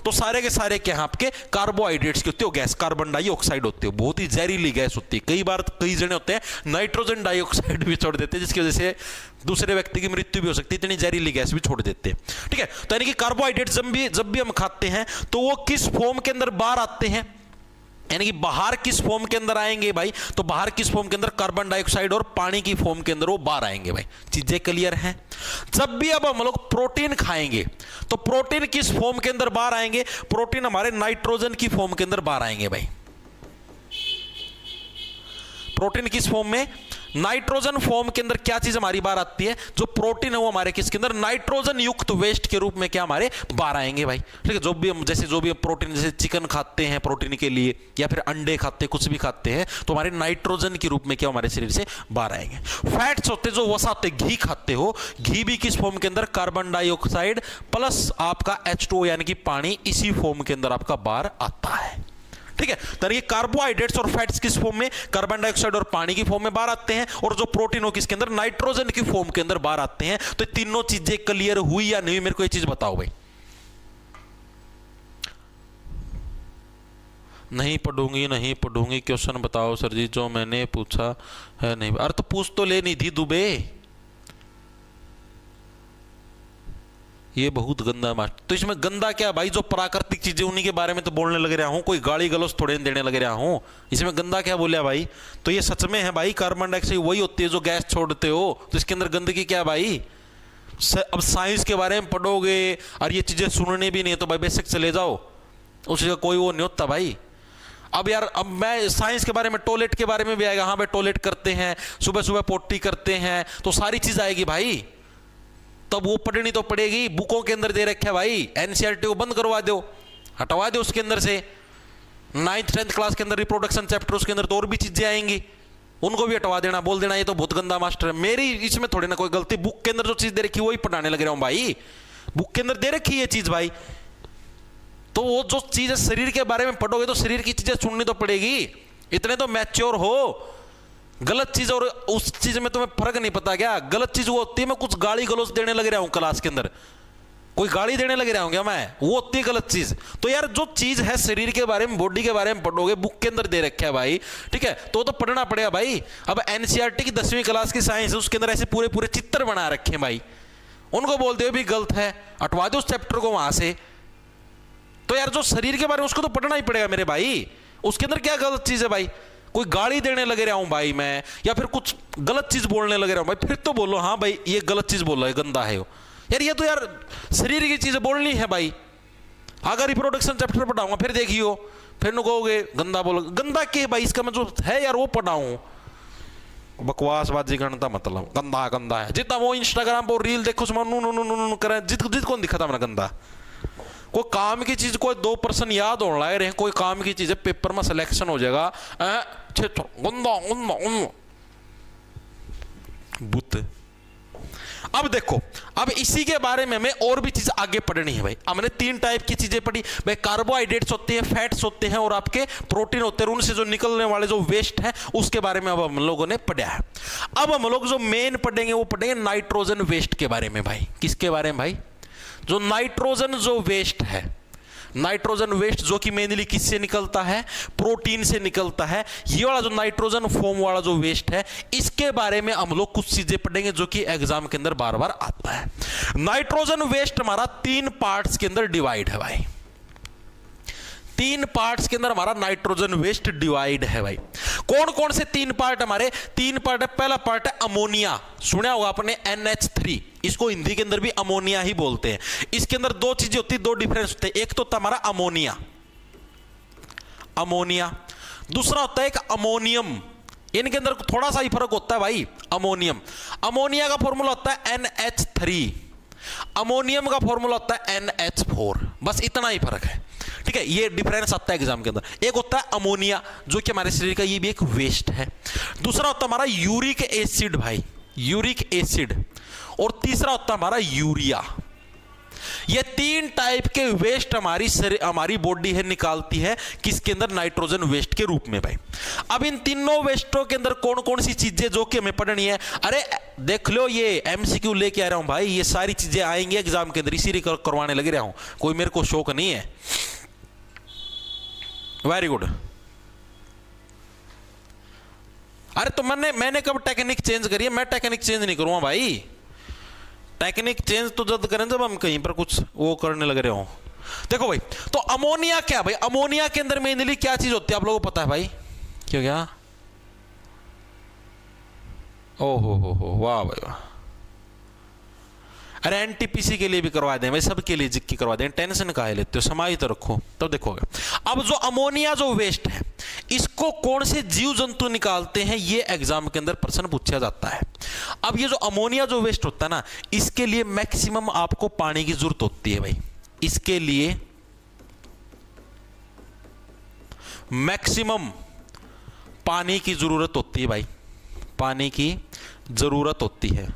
S1: तो सारे के सारे क्या आपके कार्बोहाइड्रेट्स की होती है गैस, कार्बन डाइऑक्साइड होती है। बहुत ही जहरीली गैस होती है। कई बार कई जने होते हैं नाइट्रोजन डाइऑक्साइड भी छोड़ देते हैं, जिसकी वजह से दूसरे व्यक्ति की मृत्यु भी हो सकती है, इतनी जहरीली गैस भी छोड़ देते हैं। ठीक है, तो यानी कि कार्बोहाइड्रेट जब भी हम खाते हैं तो वो किस फॉर्म के अंदर बाहर आते हैं, यानी कि बाहर किस फॉर्म के अंदर आएंगे भाई? तो बाहर किस फॉर्म के अंदर? कार्बन डाइऑक्साइड और पानी की फॉर्म के अंदर वो बाहर आएंगे। भाई चीजें क्लियर हैं? जब भी अब हम लोग प्रोटीन खाएंगे तो प्रोटीन किस फॉर्म के अंदर बाहर आएंगे? प्रोटीन हमारे नाइट्रोजन की फॉर्म के अंदर बाहर आएंगे। भाई प्रोटीन किस फॉर्म में? नाइट्रोजन फॉर्म के अंदर क्या चीज हमारी बाहर आती है? जो प्रोटीन है वो हमारे किसके अंदर? नाइट्रोजन युक्त वेस्ट के रूप में क्या हमारे बाहर आएंगे। भाई ठीक है, जो भी हम प्रोटीन, जैसे चिकन खाते हैं प्रोटीन के लिए, या फिर अंडे खाते हैं, कुछ भी खाते हैं, तो हमारे नाइट्रोजन के रूप में क्या हमारे शरीर से बाहर आएंगे। फैट्स होते हैं जो वसा होते हैं, घी खाते हो, घी भी किस फॉर्म के अंदर? कार्बन डाइऑक्साइड प्लस आपका H2O यानी कि पानी, इसी फॉर्म के अंदर आपका बाहर आता है। ठीक है, तो ये कार्बोहाइड्रेट्स और फैट्स किस फॉर्म में? कार्बन डाइऑक्साइड और पानी की फॉर्म में बाहर आते हैं, और जो प्रोटीन हो किसके अंदर? नाइट्रोजन की फॉर्म के अंदर बाहर आते हैं। तो तीनों चीजें क्लियर हुई या नहीं? मेरे को ये चीज बताओ भाई। नहीं पढ़ूंगी क्वेश्चन बताओ सर जी, जो मैंने पूछा है नहीं। अरे तो पूछ तो ले निधि दुबे, ये बहुत गंदा मास्टर। तो इसमें गंदा क्या भाई? जो प्राकृतिक चीजें उन्हीं के बारे में तो बोलने लग रहा हूं, कोई गाली गलौज थोड़े देने लग रहा हूं। इसमें गंदा क्या बोलिया भाई? तो ये सच में है भाई, कार्बन डाइऑक्साइड वही होती है जो गैस छोड़ते हो, तो इसके अंदर गंदगी क्या है भाई? अब साइंस के बारे में पढ़ोगे और ये चीजें सुननी भी नहीं है तो भाई बेसिक चले जाओ, उसका कोई वो नहीं होता भाई। अब यार, अब मैं साइंस के बारे में, टॉयलेट के बारे में भी आएगा। हाँ भाई, टॉयलेट करते हैं, सुबह सुबह पोटी करते हैं, तो सारी चीज आएगी भाई। तब वो पढ़नी तो पड़ेगी। बुकों के अंदर दे रखे है भाई, NCERT को बंद करवा दो, हटवा दो उसके अंदर से। 9th 10th क्लास के अंदर रिप्रोडक्शन चैप्टर, उसके अंदर तो और भी चीजें आएंगी, उनको भी हटवा देना, बोल देना ये तो बहुत गंदा मास्टर है। मेरी इसमें थोड़ी ना कोई गलती, बुक के अंदर जो चीज दे रखी वही पढ़ाने लग रहा हूं भाई। बुक के अंदर दे रखी है चीज भाई, तो वो जो चीज है शरीर के बारे में पढ़ोगे तो शरीर की चीजें सुननी तो पड़ेगी। इतने तो मैच्योर हो। गलत चीज और उस चीज में तुम्हें फर्क नहीं पता क्या? गलत चीज वो होती है, मैं कुछ गाली गलौज देने लग रहा हूं क्लास के अंदर, कोई गाली देने लग रहा हूं क्या मैं? वो होती है गलत चीज। तो यार जो चीज है शरीर के बारे में, बॉडी के बारे में पढ़ोगे, बुक के अंदर दे रखा है भाई, ठीक है, तो पढ़ना पड़ेगा भाई। अब NCERT की 10वीं क्लास की साइंस है, उसके अंदर ऐसे पूरे पूरे चित्र बना रखे हैं भाई, उनको बोलते हो भी गलत है, हटवा दो उस चैप्टर को वहां से। तो यार जो शरीर के बारे में उसको तो पढ़ना ही पड़ेगा मेरे भाई। उसके अंदर क्या गलत चीज है भाई? कोई गाली देने लगे रहा हूं भाई मैं, या फिर कुछ गलत चीज बोलने लगे रहा हूं भाई, फिर तो बोलो हाँ भाई ये गलत चीज बोल रहा है, गंदा है वो। यार ये तो यार शरीर की चीजें बोलनी है भाई, अगर रिप्रोडक्शन चैप्टर पढ़ाऊंगा फिर देखियो, फिर न कहोगे गंदा बोलो। गंदा के भाई, इसका मतलब है यार वो पढ़ाऊं, बकवासबाजी करना मतलब गंदा गंदा है। जितना वो इंस्टाग्राम पर रील देखो उसमें नु नु नु नु नु करें, जित कौन दिखा था मैंने गंदा। कोई काम की चीज कोई 2% याद होने लग रहे हैं, कोई काम की चीज है पेपर में सिलेक्शन हो जाएगा, गंदा गंदा गंदा बुत। अब देखो, अब इसी के बारे में हमें और भी चीज आगे पढ़नी है भाई। हमने 3 टाइप की चीजें पढ़ी भाई, कार्बोहाइड्रेट्स होते हैं, फैट्स होते हैं और आपके प्रोटीन होते हैं। उनसे जो निकलने वाले जो वेस्ट है उसके बारे में अब हम लोगों ने पढ़ा है। अब हम लोग जो मेन पढ़ेंगे वो पढ़ेंगे नाइट्रोजन वेस्ट के बारे में भाई। किसके बारे में भाई? जो नाइट्रोजन जो वेस्ट है, नाइट्रोजन वेस्ट जो कि मेनली किससे निकलता है? प्रोटीन से निकलता है। ये वाला जो नाइट्रोजन फॉर्म वाला जो वेस्ट है, इसके बारे में हम लोग कुछ चीजें पढ़ेंगे जो कि एग्जाम के अंदर बार बार आता है। नाइट्रोजन वेस्ट हमारा 3 पार्ट्स के अंदर डिवाइड है भाई। 3 पार्ट्स के अंदर हमारा नाइट्रोजन वेस्ट डिवाइड है भाई। कौन कौन से 3 पार्ट? हमारे 3 पार्ट है। पहला पार्ट है अमोनिया, सुना होगा आपने NH3, इसको हिंदी के अंदर भी अमोनिया ही बोलते हैं। इसके अंदर 2 चीजें होती है, 2 डिफरेंस होते हैं। एक तो होता है हमारा अमोनिया, अमोनिया। दूसरा होता है एक अमोनियम। इनके अंदर थोड़ा सा ही फर्क होता है भाई। अमोनियम, अमोनिया का फॉर्मूला होता है NH3, अमोनियम का फॉर्मूला होता है NH4, बस इतना ही फर्क है। ठीक है, ये डिफरेंस आता है एग्जाम के अंदर। एक होता है अमोनिया जो कि हमारे शरीर का ये भी एक वेस्ट है। दूसरा होता है हमारा यूरिक एसिड भाई, यूरिक एसिड। और तीसरा होता है हमारा यूरिया। ये 3 टाइप के वेस्ट हमारी बॉडी है निकालती है, किसके अंदर? नाइट्रोजन वेस्ट के रूप में भाई। अब इन तीनों वेस्टों के अंदर कौन कौन सी चीजें जो कि हमें पढ़नी है? अरे देख लो, ये MCQ लेके आ रहा हूं भाई, ये सारी चीजें आएंगी एग्जाम के अंदर, इसीलिए करवाने लग रहा हूं, कोई मेरे को शौक नहीं है। Very good. अरे तो मैंने कब टेक्निक चेंज करी है? मैं टेक्निक चेंज नहीं करूंगा भाई। टेक्निक चेंज तो जब करें जब हम कहीं पर कुछ वो करने लग रहे हो। देखो भाई, तो अमोनिया क्या भाई? अमोनिया के अंदर मेनली क्या चीज होती है आप लोगों को पता है भाई? क्यों क्या? ओ हो वाह भाई वाह। अरे NTPC के लिए भी करवा दें भाई, सबके लिए जिक्की करवा दें, टेंशन काहे लेते हो, समाई तो रखो तब देखोगे। अब जो अमोनिया जो वेस्ट है, इसको कौन से जीव जंतु निकालते हैं, ये एग्जाम के अंदर प्रश्न पूछा जाता है। अब ये जो अमोनिया जो वेस्ट होता है ना, इसके लिए मैक्सिमम आपको पानी की जरूरत होती है भाई। इसके लिए मैक्सिमम पानी की जरूरत होती है भाई, पानी की जरूरत होती है।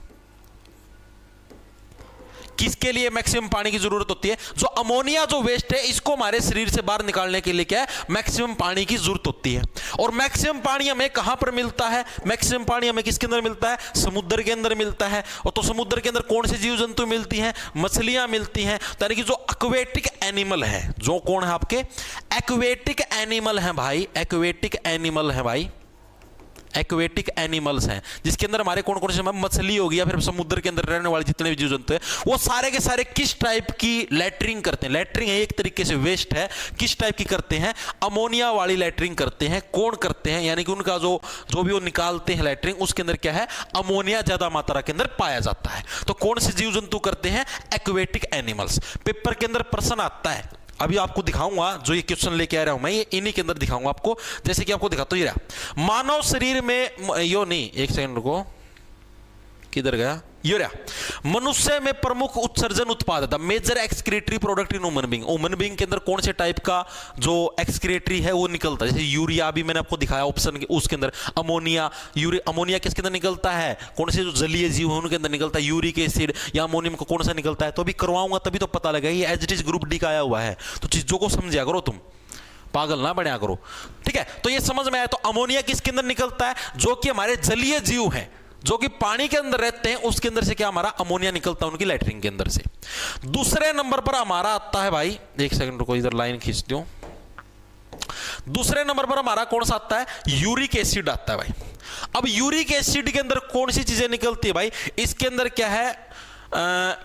S1: किसके लिए मैक्सिमम पानी की जरूरत होती है? जो अमोनिया जो वेस्ट है, इसको हमारे शरीर से बाहर निकालने के लिए क्या है? मैक्सिमम पानी की जरूरत होती है। और मैक्सिमम पानी हमें कहां पर मिलता है? मैक्सिमम पानी हमें किसके अंदर मिलता है? समुद्र के अंदर मिलता है। और तो समुद्र के अंदर कौन से जीव जंतु मिलती हैं? मछलियां मिलती हैं। यानी कि जो एक्वेटिक एनिमल है, जो कौन है आपके? एक्वेटिक एनिमल है भाई, एक्वेटिक एनिमल है भाई, एक्वेटिक एनिमल्स हैं, जिसके अंदर हमारे कौन कौन से? मछली हो गया, फिर समुद्र के अंदर रहने वाले जितने भी जीव जंतु हैं, वो सारे के सारे किस टाइप की लैट्रिंग करते हैं? लैट्रिंग एक तरीके से वेस्ट है, किस टाइप की करते हैं? अमोनिया वाली लैट्रिंग करते हैं। कौन करते हैं? यानी कि उनका जो भी वो निकालते हैं लैट्रिंग, उसके अंदर क्या है? अमोनिया ज्यादा मात्रा के अंदर पाया जाता है। तो कौन से जीव जंतु करते हैं? Aquatic animals. पेपर के अंदर प्रश्न आता है, अभी आपको दिखाऊंगा, जो ये क्वेश्चन लेके आ रहा हूं मैं, ये इन्हीं के अंदर दिखाऊंगा आपको। जैसे कि आपको दिखाता हूं, ये रहा मानव शरीर में, यो नहीं, एक सेकंड रुको, किधर गया? ये रहा मनुष्य में प्रमुख उत्सर्जन उत्पाद, the major excretory product in human being. Human being के अंदर कौन से टाइप का जो एक्सक्रीटरी है वो निकलता है? जैसे यूरिया, अभी मैंने आपको दिखाया ऑप्शन के, उसके अंदर अमोनिया, यूरिया। अमोनिया किसके अंदर निकलता है? कौन से जो जलीय जीव है उनके अंदर निकलता है। यूरिक एसिड या अमोनियम को कौन सा निकलता है? तो अभी करवाऊंगा तभी तो पता लगेगा। ये as it is group D का आया हुआ है, तो चीजों को समझा करो, तुम पागल ना बना करो, ठीक है? तो ये समझ में आया। तो अमोनिया किसके अंदर निकलता है? जो कि हमारे जलीय जीव हैं, जो कि पानी के अंदर रहते हैं, उसके अंदर से क्या हमारा अमोनिया निकलता है, उनकी लैट्रिन के अंदर से। दूसरे नंबर पर हमारा आता है भाई, एक सेकंड रुको, इधर लाइन खींच दो। दूसरे नंबर पर हमारा कौन सा आता है? यूरिक एसिड आता है भाई। अब यूरिक एसिड के अंदर कौन सी चीजें निकलती है भाई? इसके अंदर क्या है?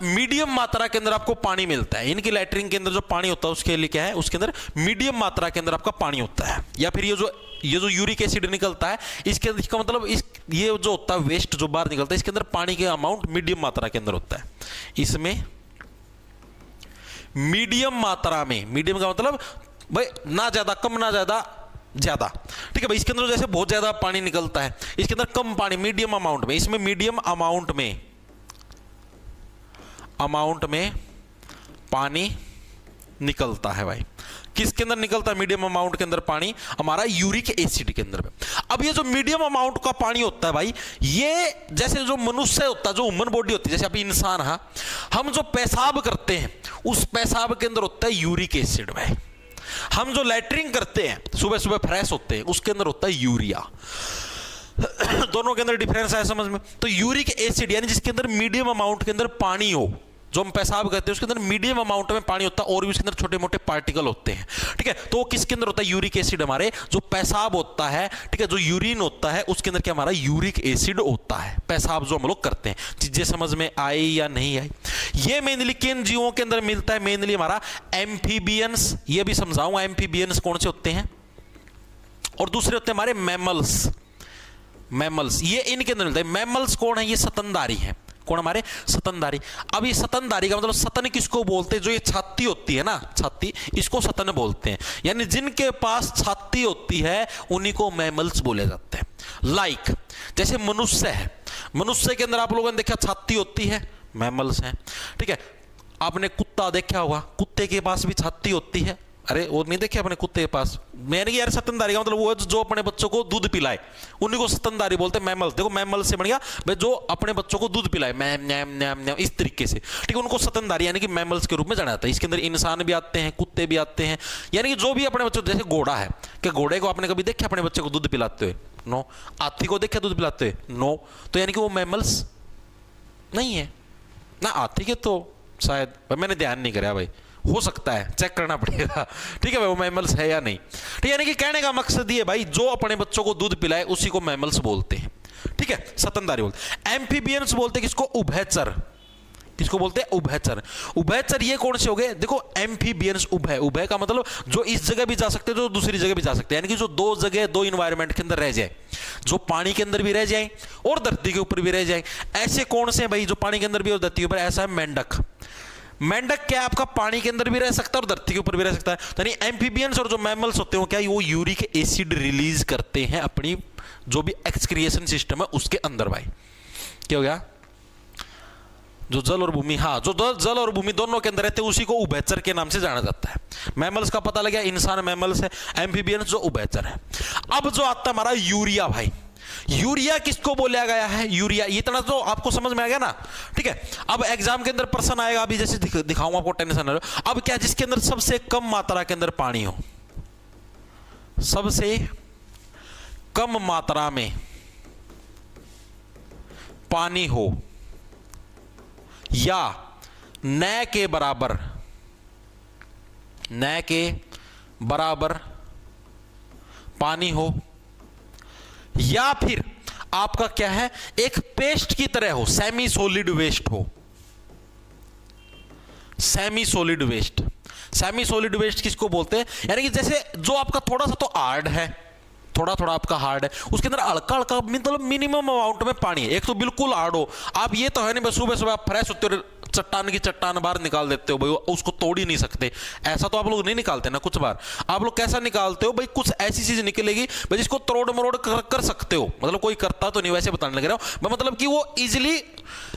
S1: मीडियम मात्रा के अंदर आपको पानी मिलता है। इनकी लैट्रिन के अंदर जो पानी होता है उसके लिए क्या है? उसके अंदर मीडियम मात्रा के अंदर आपका पानी होता है। या फिर ये जो यूरिक एसिड निकलता है, इसके अंदर, इसका मतलब ये जो होता है वेस्ट जो बाहर निकलता है, इसके अंदर पानी के अमाउंट मीडियम मात्रा के अंदर होता है। इसमें मीडियम मात्रा में, मीडियम का मतलब भाई ना ज्यादा कम ना ज्यादा ज्यादा, ठीक है भाई। इसके अंदर जैसे बहुत ज्यादा पानी निकलता है, इसके अंदर कम पानी मीडियम अमाउंट में, इसमें मीडियम अमाउंट में पानी निकलता है भाई। किसके अंदर निकलता है मीडियम अमाउंट के अंदर पानी? हमारा यूरिक एसिड के अंदर में। अब ये जो मीडियम अमाउंट का पानी होता है भाई, ये जैसे जो मनुष्य होता है, जो ह्यूमन बॉडी होती है, जैसे अभी इंसान है, हम जो पेशाब करते हैं उस पेशाब के अंदर होता है यूरिक एसिड भाई। हम जो लैट्रिन करते हैं, सुबह सुबह फ्रेश होते हैं, उसके अंदर होता है यूरिया। दोनों के अंदर डिफरेंस है समझ में? तो यूरिक एसिड यानी जिसके अंदर मीडियम अमाउंट के अंदर पानी हो, जो हम पेशाब करते हैं उसके अंदर मीडियम अमाउंट में पानी होता है और भी उसके अंदर छोटे मोटे पार्टिकल होते हैं, ठीक है। तो किसके अंदर होता है? Uric acid. हमारे जो पेशाब होता है, ठीक है, जो यूरिन होता है उसके अंदर क्या हमारा यूरिक एसिड होता है, पेशाब जो हम लोग करते हैं। चीजें समझ में आई या नहीं आई? ये मेनली किन जीवों के अंदर मिलता है? मेनली हमारा एम्फीबियंस, ये भी समझाऊंगा एम्फीबियंस कौन से होते हैं, और दूसरे होते हैं हमारे मैमल्स। मैमल्स ये इनके अंदर मिलता है। मैमल्स कौन है? ये स्तनधारी है। कौन? हमारे स्तनधारी। अब ये स्तनधारी का मतलब स्तन किसको बोलते हैं? जो ये छाती होती है ना, छाती, इसको स्तन बोलते हैं। यानी जिनके पास छाती होती है उन्हीं को मैमल्स बोले जाते हैं। लाइक जैसे मनुष्य है, मनुष्य के अंदर आप लोगों ने देखा छाती होती है, मैमल्स हैं, ठीक है। आपने कुत्ता देखा होगा, कुत्ते के पास भी छाती होती है। अरे वो नहीं देखे अपने कुत्ते के पास? मैंने कि यार स्तनधारी का मतलब वो है जो अपने बच्चों को दूध पिलाए, उन्हीं को स्तनधारी बोलते हैं। मैमल्स देखो, मैमल से बन गया भाई जो अपने बच्चों को दूध पिलाए, मैम नैम नैम नैम, इस तरीके से, ठीक है, उनको स्तनधारी यानी कि मैमल्स के रूप में जाना जाता है। इसके अंदर इंसान भी आते हैं, कुत्ते भी आते हैं, यानी कि जो भी अपने बच्चों, जैसे घोड़ा है, कि घोड़े को आपने कभी देखा अपने बच्चे को दूध पिलाते हुए? नो। हाथी को देखा दूध पिलाते हुए? नो। तो यानी कि वो मैमल्स नहीं है ना। हाथी के तो शायद मैंने ध्यान नहीं कराया भाई, हो सकता है, चेक करना पड़ेगा, ठीक है भाई, वो मैमल्स है या नहीं, ठीक है। यानी कि कहने का मकसद ये भाई जो अपने बच्चों को दूध पिलाए उसी को मैमल्स बोलते हैं, ठीक है, स्तनधारी बोलते हैं। एम्फीबियंस बोलते हैं किसको? उभयचर। किसको बोलते हैं? उभयचर। उभयचर ये कौन से हो गए? देखो एम्फीबियंस, उभय, उभय का मतलब जो इस जगह भी जा सकते हैं, जो दूसरी जगह भी जा सकते हैं, यानी कि जो दो जगह, दो इन्वायरमेंट के अंदर रह जाए, जो पानी के अंदर भी रह जाए और धरती के ऊपर भी रह जाए। ऐसे कौन से भाई जो पानी के अंदर भी और धरती के ऊपर? ऐसा है मेंढक। मेंढक क्या आपका पानी के अंदर भी रह सकता है और धरती के ऊपर भी रह सकता है। यानी एम्फीबियंस और जो मैमल्स होते हैं वो क्या, वो यूरिक एसिड रिलीज करते हैं अपनी जो भी एक्सक्रिएशन सिस्टम है उसके अंदर भाई। क्या हो गया? जो जल और भूमि, हाँ, जो जल और भूमि दोनों के अंदर रहते हैं उसी को उभयचर के नाम से जाना जाता है। मैमल्स का पता लगा, इंसान मैमल्स है, एम्फीबियंस जो उभयचर है। अब जो आता है हमारा यूरिया भाई, यूरिया किसको बोला गया है? यूरिया, इतना तो आपको समझ में आ गया ना, ठीक है। अब एग्जाम के अंदर प्रश्न आएगा, अभी जैसे दिखाऊंगा आपको, टेंशन ना। अब क्या, जिसके अंदर सबसे कम मात्रा के अंदर पानी हो, सबसे कम मात्रा में पानी हो या न के बराबर पानी हो, या फिर आपका क्या है, एक पेस्ट की तरह हो, सेमी सॉलिड वेस्ट हो। Semi solid waste, semi solid waste किसको बोलते हैं? यानी कि जैसे जो आपका थोड़ा सा तो हार्ड है, थोड़ा थोड़ा आपका हार्ड है, उसके अंदर हल्का हल्का मतलब मिनिमम अमाउंट में पानी है। एक तो बिल्कुल हार्ड हो, आप ये तो है नहीं बस सुबह सुबह आप फ्रेश होते हो चट्टान की चट्टान बाहर निकाल देते हो भाई, उसको तोड़ ही नहीं सकते, ऐसा तो आप लोग नहीं निकालते ना। कुछ बार आप लोग कैसा निकालते हो भाई, कुछ ऐसी चीज निकलेगी भाई जिसको तोड़ मरोड़ कर सकते हो, मतलब कोई करता तो नहीं, वैसे बताने लग रहा हूं, मतलब कि वो इजिली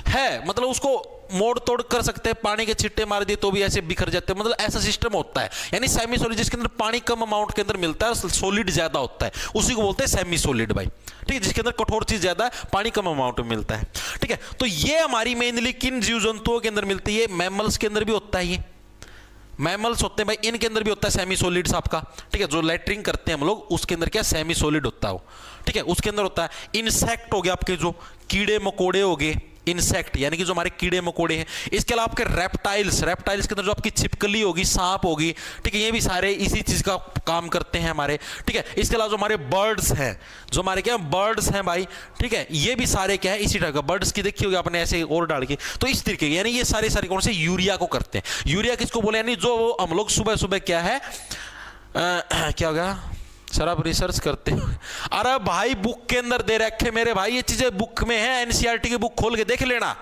S1: है, मतलब उसको मोड़ तोड़ कर सकते हैं, पानी के छिट्टे मार दिए तो भी ऐसे बिखर जाते हैं, मतलब ऐसा सिस्टम होता है। यानी सेमी सॉलिड जिसके अंदर पानी कम अमाउंट के अंदर मिलता है, सॉलिड ज्यादा होता है, उसी को बोलते हैं सेमी सॉलिड भाई, ठीक है, जिसके अंदर कठोर चीज ज्यादा है, पानी कम अमाउंट में मिलता है, ठीक है। तो ये हमारी मेनली किन जीव जंतुओं के अंदर मिलती है? मैमल्स के अंदर भी होता है, ये मैमल्स होते हैं भाई, इनके अंदर भी होता है सेमी सॉलिड्स आपका, ठीक है, जो लैट्रिन करते हैं हम लोग उसके अंदर क्या सेमी सॉलिड होता है, ठीक है, उसके अंदर होता है। इंसेक्ट हो गया आपके, जो कीड़े मकोड़े हो गए, इंसेक्ट यानी कि जो हमारे कीड़े मकोड़े हैं। इसके अलावा आपके रेप्टाइल्स, रेप्टाइल्स के अंदर जो आपकी छिपकली होगी, सांप होगी, ठीक है, ये भी सारे इसी चीज का काम करते हैं हमारे, ठीक है। इसके अलावा जो हमारे बर्ड्स हैं, जो हमारे क्या बर्ड्स हैं भाई, ठीक है, ये भी सारे क्या है इसी टाइप का, बर्ड्स की देखी होगी आपने ऐसे और डाल के, तो इस तरीके यानी ये सारे सारे कौन से यूरिया को करते हैं। यूरिया किसको बोले? यानी जो हम लोग सुबह सुबह क्या है क्या हो गया सर, आप रिसर्च करते हैं? अरे भाई बुक के अंदर दे रखे मेरे भाई, ये चीजें बुक में है, एनसीईआरटी की बुक खोल के देख लेना।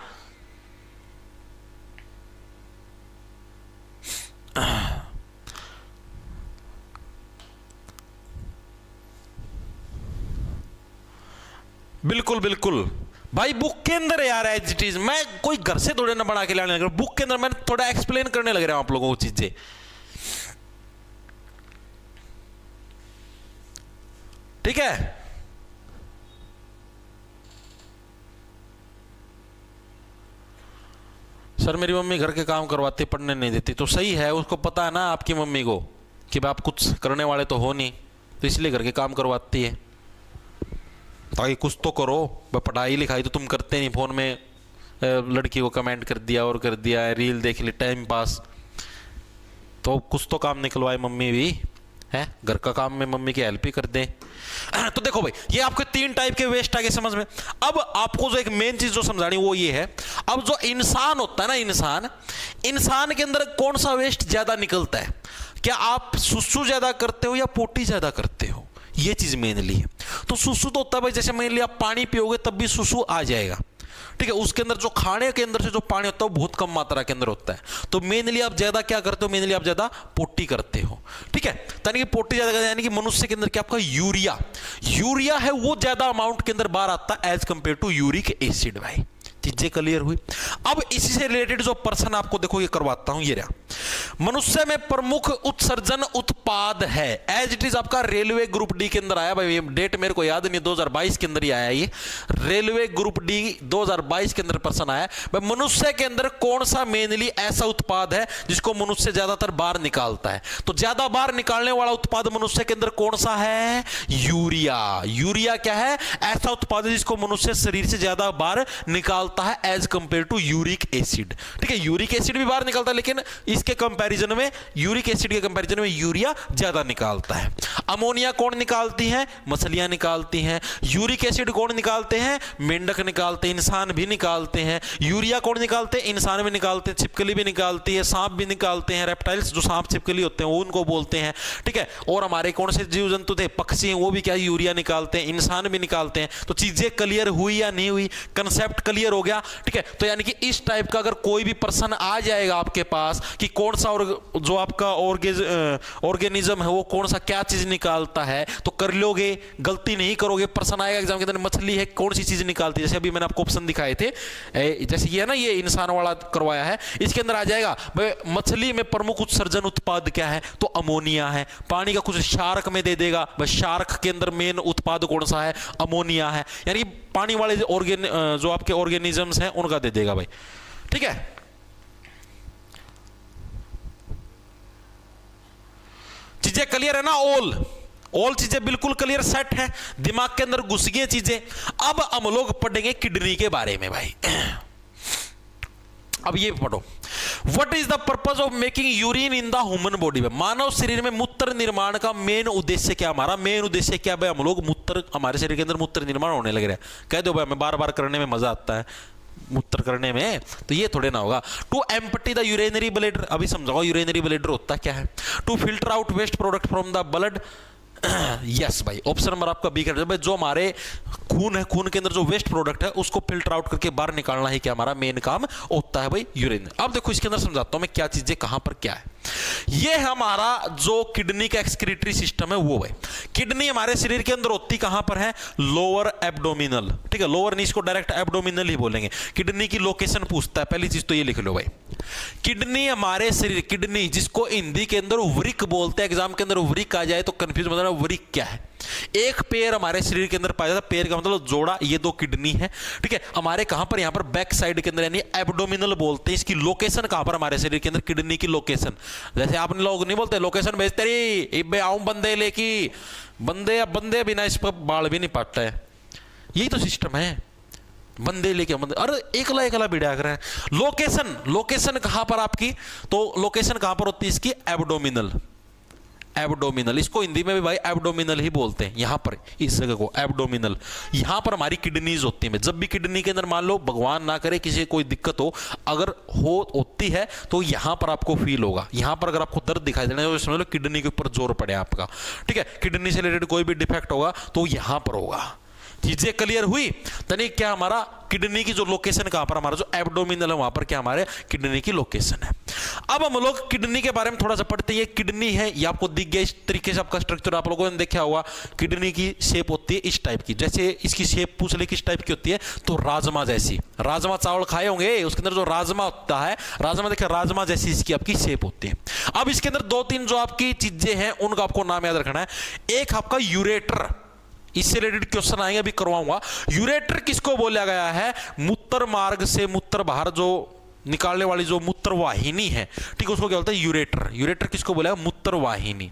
S1: बिल्कुल बिल्कुल भाई, बुक के अंदर है यार एज इट इज। मैं कोई घर से थोड़े ना बना के लाने लग रहा हूं, बुक के अंदर मैं थोड़ा एक्सप्लेन करने लग रहा हूं आप लोगों को चीजें। ठीक है, सर मेरी मम्मी घर के काम करवाती, पढ़ने नहीं देती। तो सही है, उसको पता है ना आपकी मम्मी को कि भाई आप कुछ करने वाले तो हो नहीं, तो इसलिए घर के काम करवाती है ताकि कुछ तो करो। पढ़ाई लिखाई तो तुम करते नहीं, फोन में लड़की को कमेंट कर दिया और कर दिया, रील देख ली, टाइम पास। तो कुछ तो काम निकलवाए मम्मी भी है, घर का काम में मम्मी की हेल्प ही कर दें। तो देखो भाई, ये आपके 3 टाइप के वेस्ट आ गए समझ में। अब आपको जो एक मेन चीज जो समझानी वो ये है, अब जो इंसान होता है ना, इंसान के अंदर कौन सा वेस्ट ज्यादा निकलता है? क्या आप सुसु ज्यादा करते हो या पोटी ज्यादा करते हो? ये चीज मेनली है। तो सुसु तो होता है भाई, जैसे मान लिया आप पानी पियोगे तब भी सुसु आ जाएगा। ठीक है, उसके अंदर जो खाने के अंदर से जो पानी होता है वो बहुत कम मात्रा के अंदर होता है। तो मेनली आप ज्यादा क्या करते हो? मेनली आप ज्यादा पोटी करते हो। ठीक है, यानी कि पोटी ज्यादा, यानी कि मनुष्य के अंदर क्या आपका यूरिया है वो ज्यादा अमाउंट के अंदर बाहर आता है as compare to uric acid. भाई चीजें क्लियर हुई। अब इसी से रिलेटेड जो पर्सन आपको देखो ये करवाता हूं, ये रहा। मनुष्य में प्रमुख उत्सर्जन उत्पाद है एज इट इज आपका रेलवे ग्रुप डी के अंदर आया। भाई डेट मेरे को याद नहीं, 2022 के अंदर ही आया ये रेलवे ग्रुप डी 2022 के अंदर पर्सन आया। भाई मनुष्य के अंदर कौन सा मेनली ऐसा उत्पाद है जिसको मनुष्य ज्यादातर बाहर निकालता है? तो ज्यादा बाहर निकालने वाला उत्पाद मनुष्य के अंदर कौन सा है? यूरिया क्या है? ऐसा उत्पाद है जिसको मनुष्य शरीर से ज्यादा बाहर निकालता है as compare to uric acid. ठीक है, यूरिक एसिड भी बाहर निकलता है, लेकिन इसके कंपैरिजन में, यूरिक एसिड के कंपैरिजन में यूरिया ज्यादा निकालता है। अमोनिया कौन निकालती है? मछलियां निकालती हैं। यूरिक एसिड कौन निकालते हैं? मेंढक निकालते हैं, इंसान भी निकालते हैं। यूरिया कौन निकालते हैं? इंसान भी निकालते हैं, छिपकली भी निकालती है, सांप भी निकालते हैं। रेप्टाइल्स जो सांप छिपकली होते हैं वो उनको बोलते हैं। ठीक है, और हमारे कौन से जीव जंतु थे? पक्षी हैं, वो भी क्या यूरिया निकालते हैं, इंसान भी निकालते हैं। तो चीजें क्लियर हुई या नहीं हुई? कंसेप्ट क्लियर हो गया। ठीक है, तो यानी कि इस टाइप का अगर कोई भी पर्सन आ जाएगा आपके पास कि कौन सा जो आपका ऑर्गेनिज्म है वो कौन सा क्या चीज निकालता है, तो कर लोगे, गलती नहीं करोगे। पर्सन आएगा एग्जाम के अंदर, मछली है कौन सी चीज निकालती है, जैसे अभी मैंने आपको ऑप्शन दिखाए थे, जैसे ये है ना, ये इंसान वाला करवाया है, इसके अंदर आ जाएगा भाई मछली में प्रमुख उत्सर्जन उत्पाद क्या है? तो अमोनिया है। पानी का कुछ शार्क में दे देगा, भाई शार्क के अंदर मेन उत्पाद कौन सा है? अमोनिया है। यानी पानी वाले जो आपके ऑर्गेनिजम्स हैं उनका दे देगा भाई। ठीक है, चीजें क्लियर है ना? ऑल चीजें बिल्कुल क्लियर सेट है, दिमाग के अंदर घुस गई चीजें। अब हम लोग पढ़ेंगे किडनी के बारे में भाई। अब ये पढ़ो, what is the purpose of making urine in the human body? में मानव शरीर में मूत्र निर्माण का मेन उद्देश्य क्या? हमारा मेन उद्देश्य क्या भाई? हम लोग मूत्र, हमारे शरीर के अंदर मूत्र निर्माण होने लग रहा है। कह दो भाई हमें बार बार करने में मजा आता है मूत्र करने में, तो ये थोड़े ना होगा। To empty the urinary bladder, अभी समझाओ यूरिनरी ब्लैडर होता क्या है? To filter out waste product from the blood. Yes भाई, ऑप्शन नंबर आपका बी कर भाई, जो हमारे खून है, खून के अंदर जो वेस्ट प्रोडक्ट है उसको फिल्टर आउट करके बाहर निकालना ही क्या हमारा मेन काम होता है भाई, यूरिन। अब देखो इसके अंदर समझाता हूं मैं क्या चीजें कहां पर क्या है। ये हमारा जो किडनी का एक्सक्रीटरी सिस्टम है वो है। किडनी हमारे शरीर के अंदर होती कहां पर है? Lower abdominal. ठीक है, लोअर नहीं, इसको डायरेक्ट एब्डोमिनल ही बोलेंगे। किडनी की लोकेशन पूछता है, पहली चीज तो ये लिख लो भाई। किडनी हमारे शरीर, किडनी जिसको हिंदी के अंदर वृक बोलते हैं, एग्जाम के अंदर वृक आ जाए तो कंफ्यूज मत होना, वृक क्या है? एक पैर हमारे शरीर के अंदर पाया जाता है, पैर का मतलब जोड़ा, ये 2 किडनी है। ठीक है, हमारे कहां पर? यहां पर बैक साइड के अंदर, यानी एब्डोमिनल बोलते हैं। इसकी लोकेशन कहां पर हमारे शरीर के अंदर? किडनी की लोकेशन, जैसे आपने लोग नहीं बोलते लोकेशन भेजते रही आऊं बंदे लेके, बंदे बिना इस पर बाल भी नहीं पाटता है। यही तो सिस्टम है, बंदे लेके अरे एकला बिड़ा कर रहे हैं। लोकेशन कहां पर आपकी? तो लोकेशन कहां पर होती है इसकी? एब्डोमिनल, इसको हिंदी में भी भाई एब्डोमिनल ही बोलते हैं। यहां पर इस जगह को एब्डोमिनल, यहां पर हमारी किडनीज होती है। जब भी किडनी के अंदर मान लो भगवान ना करे किसी कोई दिक्कत हो, अगर होती है तो यहां पर आपको फील होगा। यहां पर अगर आपको दर्द दिखाई देना तो समझ लो किडनी के ऊपर जोर पड़े आपका। ठीक है, किडनी से रिलेटेड कोई भी डिफेक्ट होगा तो यहां पर होगा। चीजें क्लियर हुई? तनी क्या हमारा किडनी की जो लोकेशन कहां पर, हमारा जो एब्डोमिनल है वहां पर क्या हमारे किडनी की लोकेशन है। अब हम लोग किडनी के बारे में थोड़ा सा पढ़ते हैं। ये किडनी है, ये आपको दिख गया, इस तरीके से आपका स्ट्रक्चर आप लोगों ने देखा होगा। किडनी की शेप होती है इस टाइप की, जैसे इसकी शेप पूछ ले किस टाइप की होती है, तो राजमा जैसी। राजमा चावल खाए होंगे, उसके अंदर जो राजमा होता है, राजमा देखिए राजमा जैसी इसकी आपकी शेप होती है। अब इसके अंदर दो तीन जो आपकी चीजें हैं उनका आपको नाम याद रखना है। एक आपका यूरेटर, इससे रिलेटेड क्वेश्चन आएंगे, अभी करवाऊंगा। यूरेटर किसको बोला गया है? मूत्र मार्ग से मूत्र बाहर जो निकालने वाली जो मूत्र वाहिनी है, ठीक है, उसको क्या बोलते हैं? यूरेटर। यूरेटर किसको बोला है? मूत्र वाहिनी।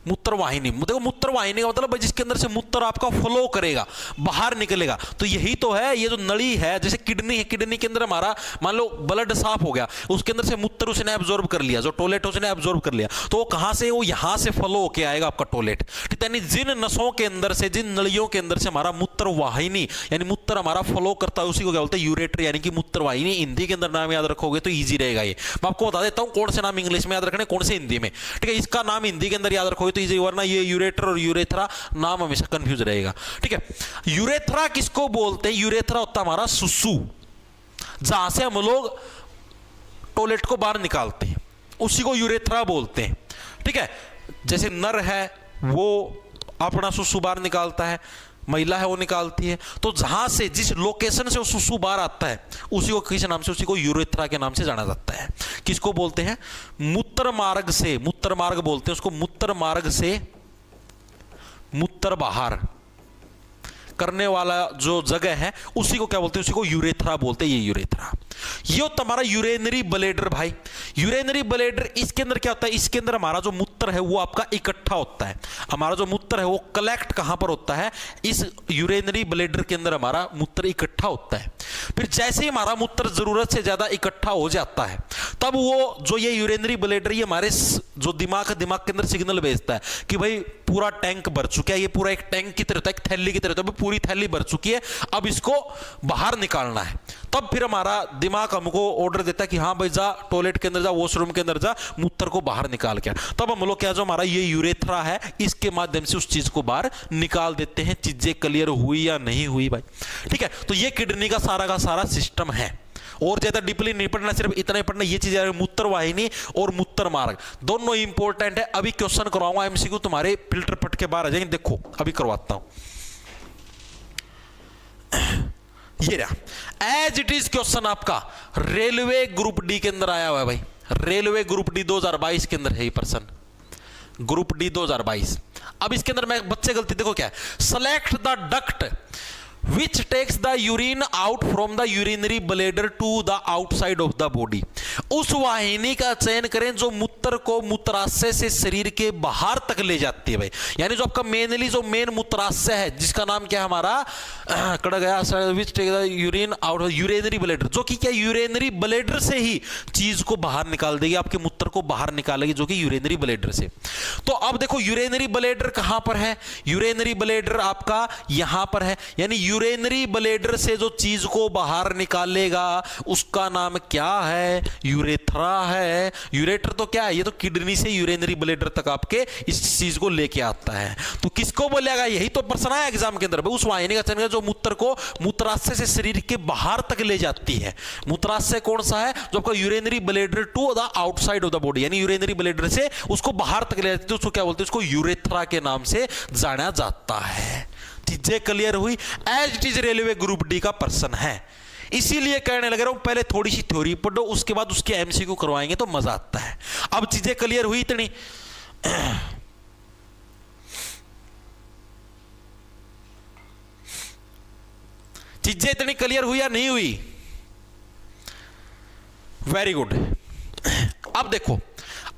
S1: मूत्र वाहिनी, देखो मूत्र वाहिनी का मतलब जिसके अंदर से मूत्र आपका फ्लो करेगा, बाहर निकलेगा। तो यही तो है, ये जो नली है, जैसे किडनी है, किडनी के अंदर हमारा मान लो ब्लड साफ हो गया, उसके अंदर से मूत्र उसने एब्जॉर्ब कर लिया, जो टॉयलेट उसने एब्जॉर्ब कर लिया, तो वो कहां से? वो यहां से फ्लो होके आएगा आपका टॉयलेट। ठीक है, यानी जिन नसों के अंदर से, जिन नलियों के अंदर से हमारा मूत्र वाहिनी यानी मूत्र हमारा फ्लो करता है, उसी को क्या बोलते हैं? यूरेटर यानी कि मूत्र वाहिनी। हिंदी के अंदर नाम याद रखोगे तो ईजी रहेगा। ये मैं आपको बता देता हूं कौन से नाम इंग्लिश में याद रखने, कौन से हिंदी में। ठीक है, इसका नाम हिंदी के अंदर याद रखोगे तो ईजी, वरना ये यूरेटर और यूरेथ्रा नाम हमेशा कंफ्यूज रहेगा। ठीक है, यूरेथ्रा किसको बोलते हैं? यूरेथ्रा होता है हमारा सुसु, जहां से हम लोग टॉयलेट को बाहर निकालते हैं, उसी को यूरेथ्रा बोलते हैं। ठीक है, जैसे नर है वो अपना सुसु बाहर निकालता है, महिला है वो निकालती है, तो जहां से जिस लोकेशन से वो सुसु बाहर आता है उसी को किस नाम से? उसी को यूरेथ्रा के नाम से जाना जाता है। किसको बोलते हैं? मूत्र मार्ग से, मूत्र मार्ग बोलते हैं उसको। मूत्र मार्ग से मूत्र बाहर करने वाला जो जगह है उसी को क्या बोलते हैं? उसी को यूरेथ्रा बोलते हैं। ये यूरेथ्रा, ये होता हमारा यूरेनरी ब्लेडर। भाई यूरेनरी ब्लेडर, इसके अंदर क्या होता है? इसके अंदर हमारा जो मूत्र है वो आपका इकट्ठा होता है। हमारा जो मूत्र है वो कलेक्ट कहां पर होता है? इस यूरेनरी ब्लेडर के अंदर हमारा मूत्र इकट्ठा होता है। फिर जैसे ही हमारा मूत्र जरूरत से ज्यादा इकट्ठा हो जाता है, तब वो जो ये यूरेनरी ब्लेडर, ये हमारे जो दिमाग के अंदर सिग्नल भेजता है कि भाई पूरा टैंक भर चुका है। ये पूरा एक टैंक की तरह होता है, एक थैली की तरह होता है, पूरी थैली भर चुकी है, अब इसको बाहर निकालना है। तब फिर हमारा दिमाग हमको ऑर्डर देता है कि हाँ भाई जा टॉयलेट के अंदर जा, वॉशरूम के अंदर जा, मूत्र को बाहर निकाल के। तब हम लोग क्या, जो हमारा ये यूरेथ्रा है, इसके माध्यम से उस चीज को बाहर निकाल देते हैं। चीजें क्लियर हुई या नहीं हुई भाई? ठीक है, तो ये किडनी का सारा सिस्टम है। और ज्यादा डीपली नहीं पढ़ना, सिर्फ इतना ही पढ़ना। ये चीज मूत्र वाहिनी और मूत्र मार्ग दोनों इंपॉर्टेंट है। अभी क्वेश्चन करवाऊंगा एमसीक्यू, तुम्हारे फिल्टर पट के बाहर आ जाएंगे। देखो अभी करवाता हूं, ये रहा एज इट इज क्वेश्चन आपका रेलवे ग्रुप डी के अंदर आया हुआ है भाई। रेलवे ग्रुप डी 2022 के अंदर है ये प्रश्न, ग्रुप डी 2022। अब इसके अंदर मैं बच्चे गलती देखो क्या है, select the duct which takes the urine out from the urinary bladder to the outside of the body। उस वाहिनी का चयन करें जो मूत्र को मूत्राशय से शरीर के बाहर तक ले जाती है भाई। यानी जो आपका मेनली जो मेन मूत्राशय है, जिसका नाम क्या है हमारा, कड़ गया, which takes the urine out of urinary bladder, जो कि क्या यूरेनरी ब्लेडर से ही चीज को बाहर निकाल देगी, आपके मूत्र को बाहर निकालेगी, जो कि यूरेनरी ब्लेडर से। तो अब देखो यूरेनरी ब्लेडर कहां पर है? यूरेनरी ब्लेडर आपका यहां पर है। यानी यूरेनरी ब्लेडर से जो चीज को बाहर निकालेगा उसका नाम क्या है? यूरेथ्रा है। यूरेटर तो क्या है? ये तो किडनी से यूरेनरी ब्लेडर तक आपके इस चीज को लेके आता है। तो किसको बोलेगा? यही तो प्रश्न आया एग्जाम के अंदर, उस वाहिनी का चयन जो मूत्र को मूत्राशय से शरीर के बाहर तक ले जाती है। मूत्राशय कौन सा है? जो आपका urinary bladder to the outside of the body, यानी यूरेनरी ब्लेडर से उसको बाहर तक ले जाती है, उसको क्या बोलते हैं? उसको यूरेथ्रा के नाम से जाना जाता है। चीजें क्लियर हुई? As it is railway group D का प्रश्न है, इसीलिए कहने लग रहा हूं पहले थोड़ी सी थ्योरी पढ़ो, उसके बाद उसके एमसीक्यू करवाएंगे तो मजा आता है। अब चीजें क्लियर हुई इतनी? चीजें इतनी क्लियर हुई या नहीं हुई? Very good. अब देखो,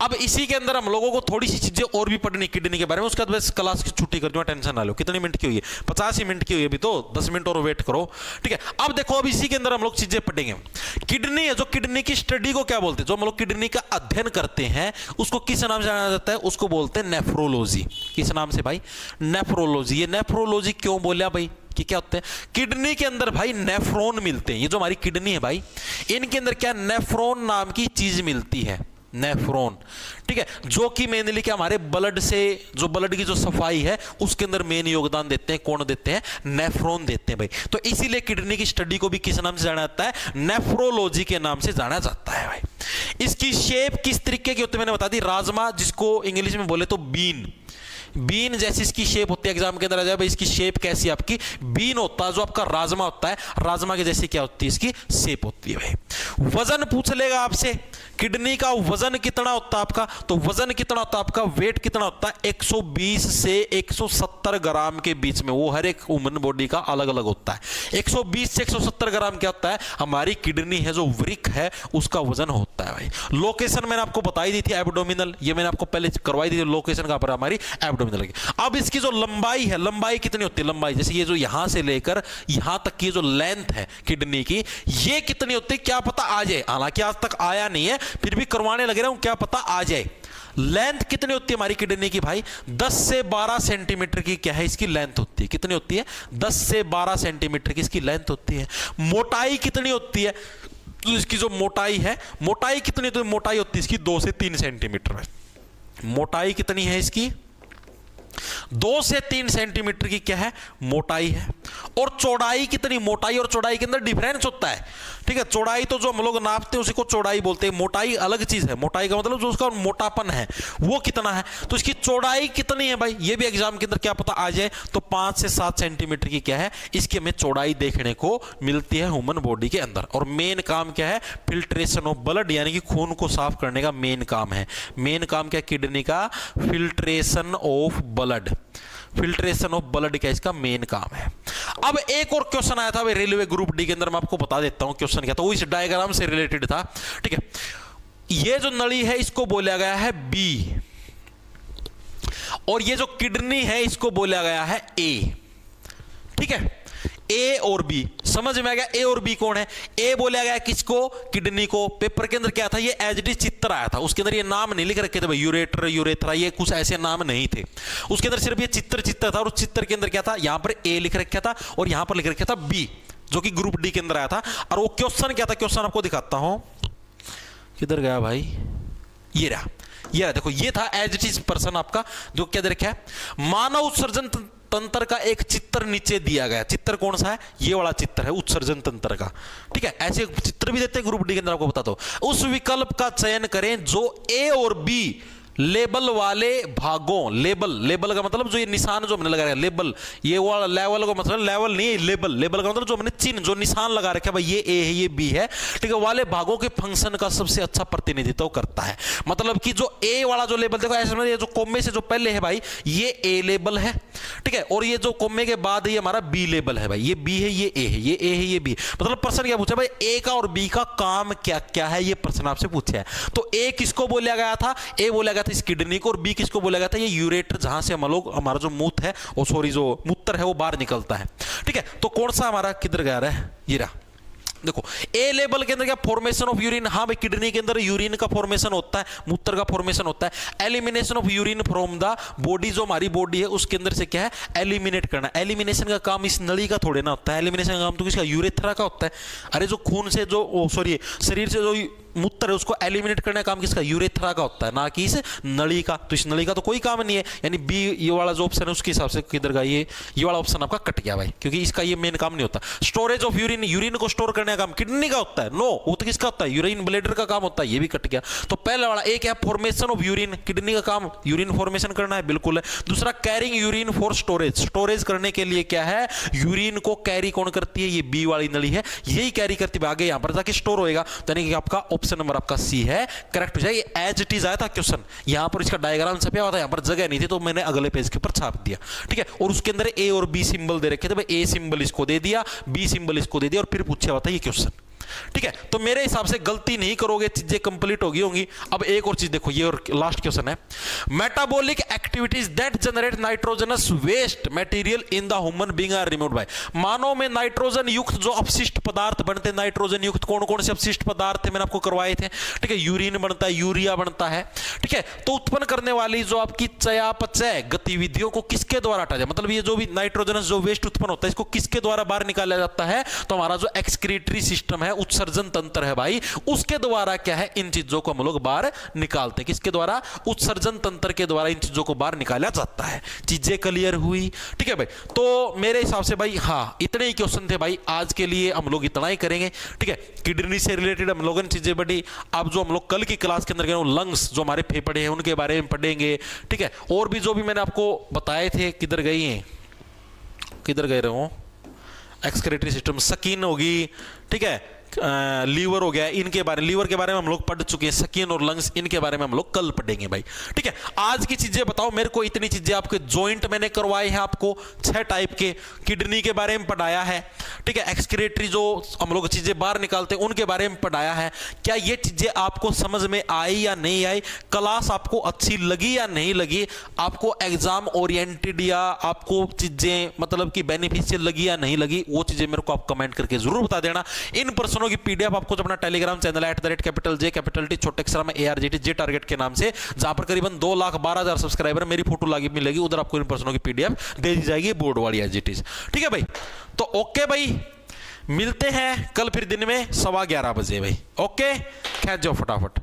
S1: अब इसी के अंदर हम लोगों को थोड़ी सी चीजें और भी पढ़नी किडनी के बारे में, उसके बाद बस क्लास की छुट्टी कर दूंगा, टेंशन ना लो। कितनी मिनट की हुई है? 50 ही मिनट की हुई है, अभी तो 10 मिनट और वेट करो। ठीक है, अब देखो, अब इसी के अंदर हम लोग चीजें पढ़ेंगे। किडनी है, जो किडनी की स्टडी को क्या बोलते हैं? जो हम लोग किडनी का अध्ययन करते हैं उसको किस नाम से जाना जाता है? उसको बोलते हैं नेफ्रोलॉजी। किस नाम से भाई? नेफ्रोलॉजी। ये नेफ्रोलॉजी क्यों बोलिया भाई? कि क्या होते हैं? किडनी के अंदर भाई नेफ्रॉन मिलते हैं। ये जो हमारी किडनी है भाई, इनके अंदर क्या नेफ्रॉन नाम की चीज मिलती है। नेफ्रॉन, ठीक है, जो कि मेनली क्या हमारे ब्लड से, जो ब्लड की जो सफाई है उसके अंदर मेन योगदान देते हैं। कौन देते हैं? नेफ्रॉन देते हैं भाई। तो इसीलिए किडनी की स्टडी को भी किस नाम से जाना जाता है? नेफ्रोलॉजी के नाम से जाना जाता है भाई। इसकी शेप किस तरीके की होती है मैंने बता दी, राजमा, जिसको इंग्लिश में बोले तो बीन, बीन जैसी इसकी शेप होती है। एग्जाम के अंदर आ जाए भाई इसकी शेप कैसी, आपकी बीन होता है, जो आपका राजमा होता है, राजमा के जैसी क्या होती है इसकी शेप होती है भाई। वजन पूछ लेगा आपसे, किडनी का वजन कितना होता है आपका, तो वजन कितना होता है आपका, वेट कितना होता है, 120 से 170 ग्राम के बीच में। वो हर एक ह्यूमन बॉडी का अलग अलग होता है। 120 से 170 ग्राम क्या होता है, हमारी किडनी है जो वृक्क है उसका वजन होता है भाई। लोकेशन मैंने आपको बताई दी थी एब्डोमिनल, ये मैंने आपको पहले करवाई दी थी, लोकेशन कहां पर हमारी एब्डोमिनल की। अब इसकी जो लंबाई है, लंबाई कितनी होती है, लंबाई जैसे ये जो यहां से लेकर यहां तक की जो लेंथ है किडनी की, ये कितनी होती है क्या पता आ जाए, हालांकि आज तक आया नहीं है फिर भी करवाने लगे रहा हूं, क्या पता आ जाए। लेंथ कितनी होती है हमारी किडनी की भाई, 10 से 12 सेंटीमीटर की क्या है इसकी लेंथ होती है। कितनी होती है? 10 से 12 सेंटीमीटर की इसकी लेंथ होती है। मोटाई कितनी होती है, तो इसकी जो मोटाई है, मोटाई कितनी होती है, मोटाई होती है इसकी 2 से 3 सेंटीमीटर में। मोटाई कितनी है इसकी? 2 से 3 सेंटीमीटर की क्या है मोटाई है। और चौड़ाई कितनी, मोटाई और चौड़ाई के अंदर डिफरेंस होता है, ठीक है। चौड़ाई तो जो हम लोग नापते हैं उसी को चौड़ाई बोलते हैं, मोटाई अलग चीज है। मोटाई का मतलब जो उसका मोटापन है वो कितना है, तो इसकी चौड़ाई कितनी है भाई, ये भी एग्जाम के अंदर क्या पता आ जाए। तो 5 से 7 सेंटीमीटर की क्या है इसकी हमें चौड़ाई देखने को मिलती है ह्यूमन बॉडी के अंदर। और मेन काम क्या है, फिल्ट्रेशन ऑफ ब्लड, यानी कि खून को साफ करने का मेन काम है। मेन काम क्या किडनी का, filtration of blood, filtration of blood क्या इसका मेन काम है। अब एक और क्वेश्चन आया था भाई रेलवे ग्रुप डी के अंदर, मैं आपको बता देता हूं क्वेश्चन क्या था, वो इस डायग्राम से रिलेटेड था, ठीक है। ये जो नली है इसको बोला गया है बी, और ये जो किडनी है इसको बोला गया है ए, ठीक है। ए और बी समझ में आ गया। ए और बी कौन है? ए बोला गया किसको, किडनी को। पेपर के अंदर क्या था, ये एज इट इज चित्र आया था, उसके अंदर ये नाम नहीं लिख रखे थे भाई, यूरेटर, यूरेथ्रा, ये कुछ ऐसे नाम नहीं थे उसके अंदर, सिर्फ ये चित्र था। और उस चित्र के अंदर क्या था, यहां पर ए लिख रखा था और यहां पर लिख रखा था बी, जो कि ग्रुप डी के अंदर आया था। और वो क्वेश्चन क्या था, क्वेश्चन आपको दिखाता हूं, किधर गया भाई, ये रहा, ये देखो, ये था एज इट इज पर्सन आपका, जो क्या दे रखा है, मानव उत्सर्जन तंत्र का एक चित्र नीचे दिया गया। चित्र कौन सा है, ये वाला चित्र है उत्सर्जन तंत्र का, ठीक है। ऐसे चित्र भी देते हैं ग्रुप डी के अंदर, आपको बताता हूं। उस विकल्प का चयन करें जो ए और बी लेबल वाले भागों, लेबल, लेबल का मतलब जो ये निशान जो हमने लगा रखा है, लेबल, ये वाला लेवल का मतलब लेवल नहीं है, लेबल, लेबल का मतलब जो हमने चिन्ह, जो निशान लगा रखा है भाई, ये ए है ये बी है, ठीक है, वाले भागों के फंक्शन का सबसे अच्छा प्रतिनिधित्व करता है। मतलब कि जो ए वाला जो लेबल, देखो ऐसे ये जो कोमे से जो पहले है भाई, ये ए लेबल है, ठीक है, और ये जो कोमे के बाद ये हमारा बी लेबल है भाई, ये बी है ये ए है, ये ए है ये बी। मतलब प्रश्न क्या पूछा भाई, ए का और बी का काम क्या क्या है, ये प्रश्न आपसे पूछा है। तो ए किसको बोला गया था, ए बोला गया था इस किडनी को, और बी किसको बोला गया था, ये यूरेटर, जहां से हम लोग, हमारा जो मूत्र है, ओ सॉरी जो मूत्र है वो बाहर निकलता है, ठीक है। तो कौन सा हमारा किधर गया रहा है, ये रहा, देखो ए लेवल के अंदर क्या, फॉर्मेशन ऑफ यूरिन, हाँ भाई किडनी के अंदर यूरिन का फॉर्मेशन होता है, मूत्र का फॉर्मेशन होता है। Elimination of urine from the body, जो हमारी बॉडी है उसके अंदर से क्या है, एलिमिनेट करना। एलिमिनेशन का काम इस नली का थोड़े ना होता है, एलिमिनेशन का काम तो किसका, यूरेथ्रा का होता है। अरे जो खून से जो सॉरी शरीर से जो मूत्र है उसको एलिमिनेट करने का काम किसका, यूरेथ्रा का होता है, ना कि इस नली का। तो इस नली का तो कोई काम नहीं है, यानी बी ये वाला जो ऑप्शन है उसके हिसाब से किधर का, ये वाला ऑप्शन आपका कट गया भाई, क्योंकि इसका ये मेन काम नहीं होता। स्टोरेज ऑफ यूरिन, यूरिन को स्टोर करने का काम किडनी का होता है, नो, वो तो किसका होता है, यूरिन ब्लेडर का काम होता है, ये भी कट गया। तो पहला वाला एक है फॉर्मेशन ऑफ यूरिन, किडनी का काम यूरिन फॉर्मेशन करना है, बिल्कुल है। दूसरा carrying urine for storage, storage करने के लिए क्या है, यूरिन को कैरी कौन करती है, ये बी वाली नली है, यही कैरी करती है, आगे यहां पर जाके स्टोर होएगा। यानी कि आपका ऑप्शन नंबर आपका सी है करेक्ट हो जाएगा। एज इट इज आया था क्वेश्चन, यहां पर इसका डायग्राम छपा हुआ था, यहां पर जगह नहीं थी तो मैंने अगले पेज के ऊपर छाप दिया, ठीक है। और उसके अंदर ए और बी सिंबल दे रखे थे भाई, ए सिंबल इसको दे दिया, बी सिंबल इसको दे दिया, और फिर पूछा हुआ था ये क्वेश्चन, ठीक है। तो मेरे हिसाब से गलती नहीं करोगे, चीजें कंप्लीट होगी होंगी। अब एक और चीज देखो, ये और लास्ट क्वेश्चन है, metabolic activities that generate nitrogenous waste material in the human being are removed by, मानव में नाइट्रोजन युक्त जो अपशिष्ट पदार्थ बनते हैं, नाइट्रोजन युक्त कौन कौन से अपशिष्ट पदार्थ थे मैंने आपको करवाए थे, ठीक है। यूरिन बनता है, यूरिया बनता है, ठीक है। तो उत्पन्न करने वाली जो आपकी चयापचय गतिविधियों को किसके द्वारा हटाया जाए, मतलब ये जो भी नाइट्रोजनस जो वेस्ट उत्पन्न होता है इसको किसके द्वारा बाहर निकाला जाता है, तो हमारा जो एक्सक्रीटरी सिस्टम है है उत्सर्जन तंत्र है भाई, उसके द्वारा क्या है इन चीजों को हम लोग बाहर निकालते हैं। किसके द्वारा? उत्सर्जन तंत्र के द्वारा इन चीजों को बाहर निकाला जाता है। चीजें क्लियर हुई? ठीक है भाई, तो मेरे हिसाब से भाई हाँ इतने ही क्वेश्चन थे भाई, आज के लिए हम लोग इतना ही करेंगे। ठीक है, किडनी से रिलेटेड हम लोगों ने चीजें बढ़ी। अब जो हम लोग कल की क्लास के अंदर लंग्स जो हमारे फेफड़े हैं उनके बारे में पढ़ेंगे। ठीक है, और भी जो भी मैंने आपको बताए थे, किधर गई हैं, किधर गए रहो, एक्सक्रीटरी सिस्टम, स्किन होगी, ठीक है, लीवर हो गया, इनके बारे, लीवर के बारे में हम लोग पढ़ चुके हैं, स्किन और लंग्स इनके बारे में हम लोग कल पढ़ेंगे भाई। ठीक है, आज की चीजें बताओ मेरे को, इतनी चीजें आपके जॉइंट मैंने करवाए हैं, आपको 6 टाइप के, किडनी के बारे में पढ़ाया है। ठीक है, एक्सक्रीटरी जो हम लोग चीजें बाहर निकालते हैं उनके बारे में पढ़ाया है। क्या ये चीजें आपको समझ में आई या नहीं आई? क्लास आपको अच्छी लगी या नहीं लगी? आपको एग्जाम ओरिएंटेड या आपको चीजें मतलब कि बेनिफिशियल लगी या नहीं लगी? वो चीजें मेरे को आप कमेंट करके जरूर बता देना। इन पर्सनों की पीडीएफ आपको अपना टेलीग्राम चैनल @J छोटे अक्षर में ARGT जे टारगेट के नाम से, जहां पर करीबन 2,12,000 सब्सक्राइबर मेरी फोटो लगी मिलेगी, उधर आपको इन पर्सनों की पीडीएफ दे दी जाएगी, बोर्ड वाली एजिटीज। ठीक है भाई, तो ओके भाई, मिलते हैं कल फिर दिन में 11:15 बजे भाई। ओके, खैर जाओ फटाफट।